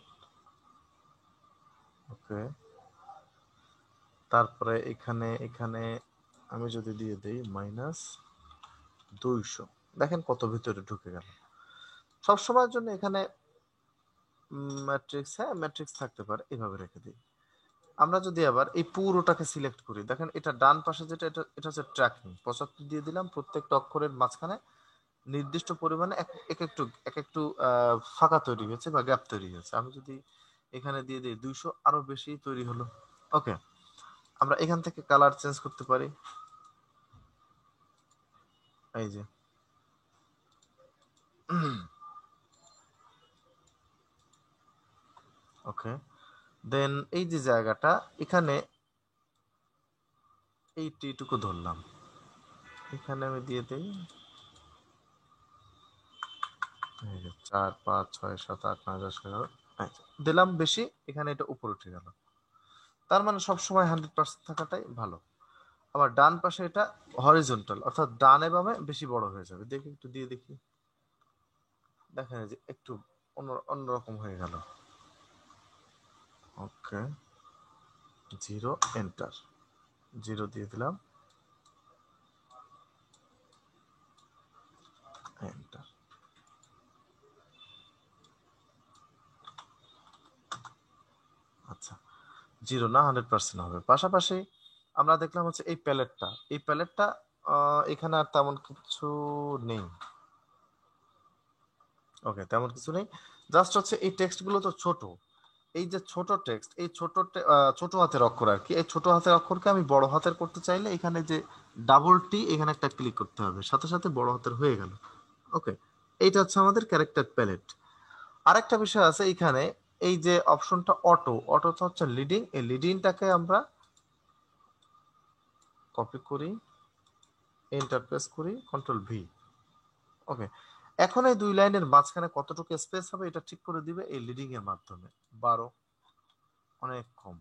ওকে, তারপরে এখানে এখানে আমি যদি দিয়ে দিই -200, দেখেন কত ভিতরে ঢুকে গেল। সবসময়ের জন্য এখানে ম্যাট্রিক্স, হ্যাঁ ম্যাট্রিক্স থাকতে পারে, এভাবে রেখে দিই। আমরা যদি আবার এই পুরোটাকে সিলেক্ট করি, দেখেন এটা ডান পাশে যেটা, এটা এটা হচ্ছে ট্র্যাকিং, 75 দিয়ে দিলাম, প্রত্যেকটা অক্ষরের মাঝখানে নির্দিষ্ট পরিমাণে এক একটু ফাঁকা তৈরি হয়েছে বা গ্যাপ তৈরি হয়েছে। আমি যদি এখানে দিয়ে দিই 200, আরো বেশি তৈরি হলো। ওকে, আমরা এখান থেকে কালার চেঞ্জ করতে পারি, এই যে ওকে, দেন এই যে জায়গাটা এখানে এই টিটুকু ধরলাম, এখানে আমি দিয়ে দিই 4 5 6 7 8 9 10 11, দিলাম বেশি, এখানে এটা উপরে উঠে গেল। তার মানে সবসময় 100% থাকাটাই ভালো। আবার ডান পাশে এটা হরিজন্টাল, অর্থাৎ ডানে বামে বেশি বড় হয়ে যাবে। দেখি, একটু দিয়ে দেখি, দেখেন যে একটু অন্যরকম হয়ে গেল। ওকে, 0 এন্টার, 0 দিয়ে দিলাম, এন্টার। আচ্ছা, 0 না 100% হবে। পাশাপাশি আমরা দেখলাম হচ্ছে এই প্যালেটটা এখানে আর তেমন কিছু নেই। ওকে, তেমন কিছু নেই, জাস্ট হচ্ছে এই টেক্সট গুলো তো ছোট, এই যে ছোট টেক্সট, এই ছোট হাতের অক্ষর আর কি, এই ছোট হাতের অক্ষরকে আমি বড় হাতের করতে চাইলে এখানে যে ডাবল টি, এখানে একটা ক্লিক করতে হবে, সাথে সাথে বড় হাতের হয়ে গেল। ওকে, এইটা হচ্ছে আমাদের ক্যারেক্টার প্যালেট। আরেকটা বিষয় আছে এখানে, এই যে অপশনটা অটোটা হচ্ছে লিডিং, এই লিডিংটাকে আমরা কপি করি, এন্টার প্রেস করি, কন্ট্রোল ভি। ওকে, এখন এই দুই লাইনের মাঝখানে কতটুকু স্পেস হবে এটা ঠিক করে দিবে এই লিডিং এর মাধ্যমে। 12, অনেক কম,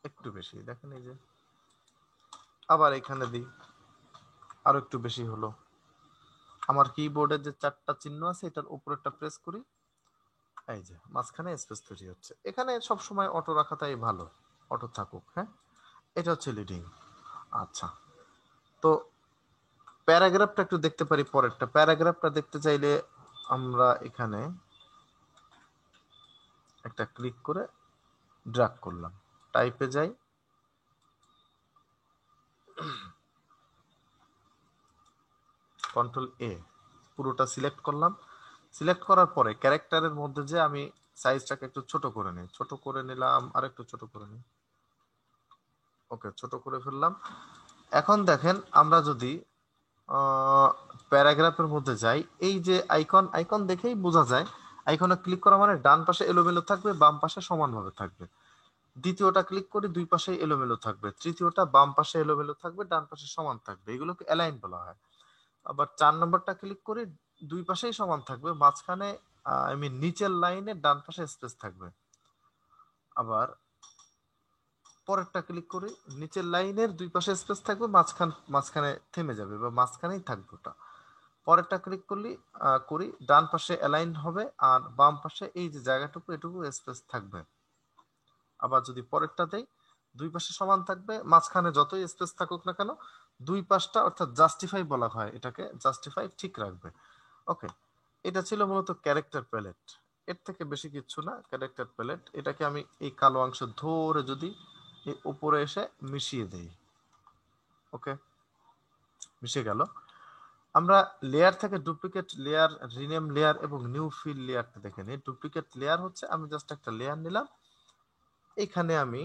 একটু বেশি, দেখেন এই যে, আবার এখানে দিই, আরো একটু বেশি হলো। আমার কিবোর্ডের যে 4টা চিহ্ন আছে এটার উপরেরটা প্রেস করি, এই যে মাঝখানে স্পেস তৈরি হচ্ছে। এখানে সব সময় অটো রাখাটাই ভালো, অটো থাকুক। হ্যাঁ, এটা হচ্ছে লিডিং। আচ্ছা, তো প্যারাগ্রাফটা একটু দেখতে পারি। পরেরটা প্যারাগ্রাফটা দেখতে চাইলে আমরা এখানে একটা ক্লিক করে ড্র্যাগ করলাম, টাইপে যাই, কন্ট্রোল এ, পুরোটা সিলেক্ট করলাম। সিলেক্ট করার পরে ক্যারেক্টারের মধ্যে যে আমি সাইজটাকে একটু ছোট করে নিই, ছোট করে নিলাম, আর একটু ছোট করে নিই। ওকে, ছোট করে ফেললাম। এখন দেখেন আমরা যদি প্যারাগ্রাফের মধ্যে যাই, এই যে আইকন, আইকন দেখেই বোঝা যায় আইকনে ক্লিক করা মানে ডান পাশে এলোমেলো থাকবে, বাম পাশে সমানভাবে থাকবে। দ্বিতীয়টা ক্লিক করি, দুই পাশে এলোমেলো থাকবে। তৃতীয়টা বাম পাশে এলোমেলো থাকবে, ডান পাশে সমান থাকবে, এগুলোকে অ্যালাইন বলা হয়। আবার 4 নম্বরটা ক্লিক করি, দুই পাশেই সমান থাকবে, মাঝখানে নিচের লাইনে ডান পাশে স্পেস থাকবে। আবার পরেরটা ক্লিক করি, নিচের লাইনের দুই পাশে স্পেস থাকবে, মাঝখানে থেমে যাবে বা মাঝখানেই থাকবে ওটা। পরেরটা ক্লিক করি, ডান পাশে অ্যালাইন হবে, আর বাম পাশে এই যে জায়গাটুকু এটুকু স্পেস থাকবে। আবার যদি পরেরটা দেই, দুই পাশে সমান থাকবে, মাঝখানে যতই স্পেস থাকুক না কেন, দুই পাশটা অর্থাৎ জাস্টিফাই বলা হয়, এটাকে জাস্টিফাই ঠিক রাখবে। ওকে, এটা ছিল মূলত ক্যারেক্টার প্যালেট, এর থেকে বেশি কিছু না ক্যারেক্টার প্যালেট। এটাকে আমি এই কালো অংশ ধরে যদি এই উপরে এসে মিশিয়ে দেই, ওকে, মিশে গেল। আমরা লেয়ার থেকে ডুপ্লিকেট লেয়ার, রিনেম লেয়ার এবং নিউ ফিল লেয়ারটা দেখে নিই। ডুপ্লিকেট লেয়ার হচ্ছে আমি জাস্ট একটা লেয়ার নিলাম, এখানে আমি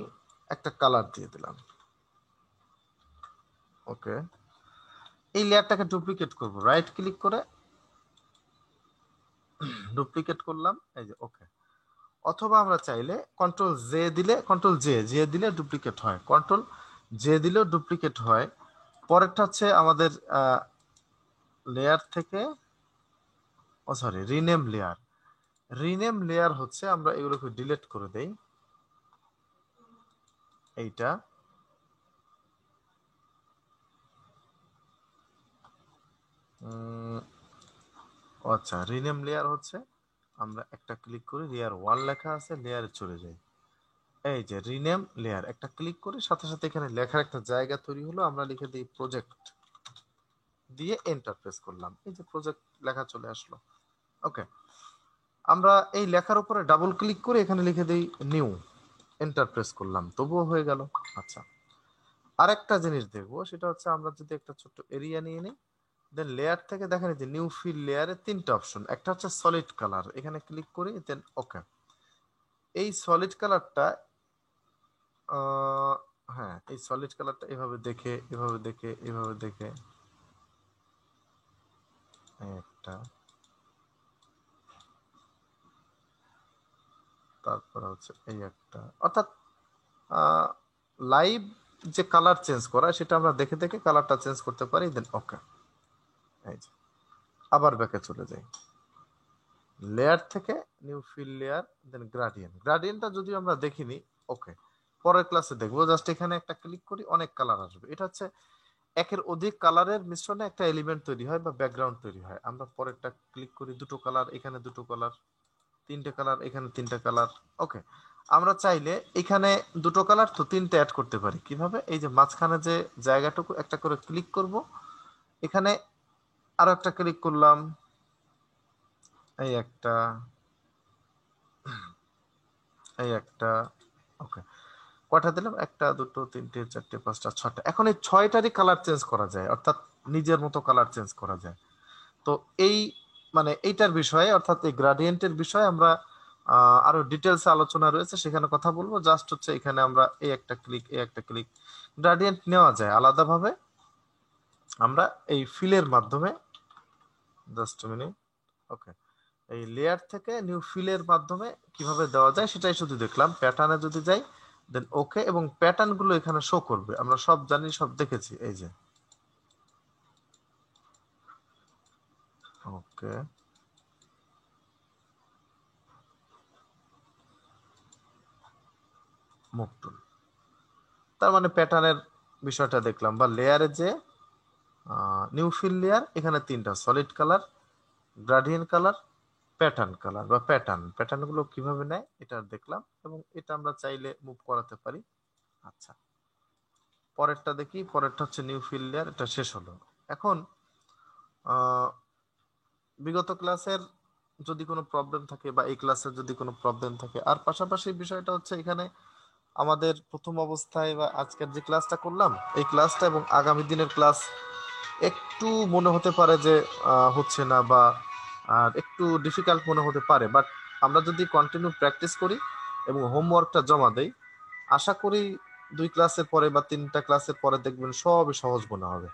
একটা কালার দিয়ে দিলাম। ওকে, এই লেয়ারটাকে ডুপ্লিকেট করব, রাইট ক্লিক করে ডুপ্লিকেট করলাম, এই যে ওকে। অথবা আমরা চাইলে কন্ট্রোল জে দিলে, কন্ট্রোল জে জে দিলে ডুপ্লিকেট হয়, কন্ট্রোল জে দিলেও ডুপ্লিকেট হয়। পরেরটা হচ্ছে আমাদের লেয়ার থেকে, oh sorry, rename layer. Rename layer হচ্ছে আমরা এগুলোকে ডিলিট করে দেই, এইটা আচ্ছা, রিনেম লেয়ার হচ্ছে আমরা একটা ক্লিক করি, লেয়ার 1 লেখা আছে, লেয়ারে চলে যাই, এই যে রিনেম লেয়ার, একটা ক্লিক করে সাথে সাথে এখানে লেখার একটা জায়গা তৈরি হলো, আমরা লিখে দিই প্রজেক্ট, দিয়ে এন্টার প্রেস করলাম, এই যে প্রজেক্ট লেখা চলে আসলো। ওকে, আমরা এই লেখার উপরে ডাবল ক্লিক করে এখানে লিখে দিই নিউ, এন্টার প্রেস করলাম, তবুও হয়ে গেল। আচ্ছা, আরেকটা জিনিস দেখবো, সেটা হচ্ছে আমরা যদি একটা ছোট্ট এরিয়া নিয়ে নিই, দেন লেয়ার থেকে দেখেন যে নিউ ফিল লেয়ারে তিনটা অপশন, একটা হচ্ছে সলিড কালার, এখানে ক্লিক করি, দেন ওকে। এই সলিড কালারটা হ্যাঁ, এই সলিড কালারটা এভাবে দেখে, এভাবে দেখে, এভাবে দেখে, একটা, তারপর হচ্ছে এই একটা, অর্থাৎ লাইভ যে কালার চেঞ্জ করা সেটা আমরা দেখে দেখে কালারটা চেঞ্জ করতে পারি, দেন ওকে। এই যে আবার ব্যাকে চলে যাই, লেয়ার থেকে নিউ ফিল লেয়ার, দেন গ্রাডিয়েন্ট, গ্রাডিয়েন্টটা যদিও আমরা দেখিনি, ওকে, পরের ক্লাসে দেখবো। জাস্ট এখানে একটা ক্লিক করি, অনেক কালার আসবে, এটা হচ্ছে একের অধিক কালারের মিশ্রণে একটা এলিমেন্ট তৈরি হয় বা ব্যাকগ্রাউন্ড তৈরি হয়। আমরা পরেরটা ক্লিক করি, দুটো কালার, এখানে দুটো কালার, তিনটে কালার, এখানে তিনটা কালার, ওকে। আমরা চাইলে এখানে দুটো কালার তো তিনটে অ্যাড করতে পারি, কিভাবে? এই যে মাঝখানে যে জায়গাটুকু একটা করে ক্লিক করব, এখানে আরো একটা ক্লিক করলাম, এই একটা, এই একটা, ওকে, কয়টা দিলাম? একটা, দুটো, তিনটে, চারটে, পাঁচটা, ছয়টা। এখন এই ছয়টারই কালার চেঞ্জ করা যায়, অর্থাৎ নিজের মতো কালার চেঞ্জ করা যায়। তো এই মানে এইটার বিষয়ে, অর্থাৎ এই গ্রাডিয়েন্টের বিষয়ে আমরা আরো ডিটেলসে আলোচনা রয়েছে, সেখানে কথা বলবো। জাস্ট হচ্ছে এখানে আমরা এই একটা ক্লিক, এই একটা ক্লিক, গ্রাডিয়েন্ট নেওয়া যায় আলাদাভাবে, আমরা এই ফিলের মাধ্যমে, জাস্ট মিনিট, ওকে, এই লেয়ার থেকে নিউ ফিলের মাধ্যমে কিভাবে দেওয়া যায় সেটাই শুধু দেখলাম। প্যাটার্নে যদি যাই, দেন ওকে, এবং প্যাটার্ন গুলো এখানে শো করবে, আমরা সব জানি, সব দেখেছি, এই যে ওকে, মুভ টুল, তার মানে প্যাটার্নের বিষয়টা দেখলাম। বা লেয়ারে যে নিউ ফিল লেয়ার, এখানে তিনটা, solid colour, gradient colour, pattern colour বা প্যাটার্ন, প্যাটার্ন গুলো কিভাবে নেয় এটা দেখলাম, এবং এটা আমরা চাইলে মুভ করাতে পারি। আচ্ছা, পরেরটা দেখি, পরেরটা হচ্ছে নিউ ফিল লেয়ার, এটা শেষ হলো। এখন বিগত ক্লাসের যদি কোনো প্রবলেম থাকে বা এই ক্লাসের যদি কোনো প্রবলেম থাকে, আর পাশাপাশি বিষয়টা হচ্ছে এখানে আমাদের প্রথম অবস্থায় বা আজকের যে ক্লাসটা করলাম, এই ক্লাসটা এবং আগামী দিনের ক্লাস একটু মনে হতে পারে যে হচ্ছে না, বা একটু ডিফিকাল্ট মনে হতে পারে, বাট আমরা যদি কন্টিনিউ প্র্যাকটিস করি এবং হোমওয়ার্কটা জমা দেই, আশা করি 2 ক্লাসের পরে বা 3টা ক্লাসের পরে দেখবেন সবই সহজ মনে হবে।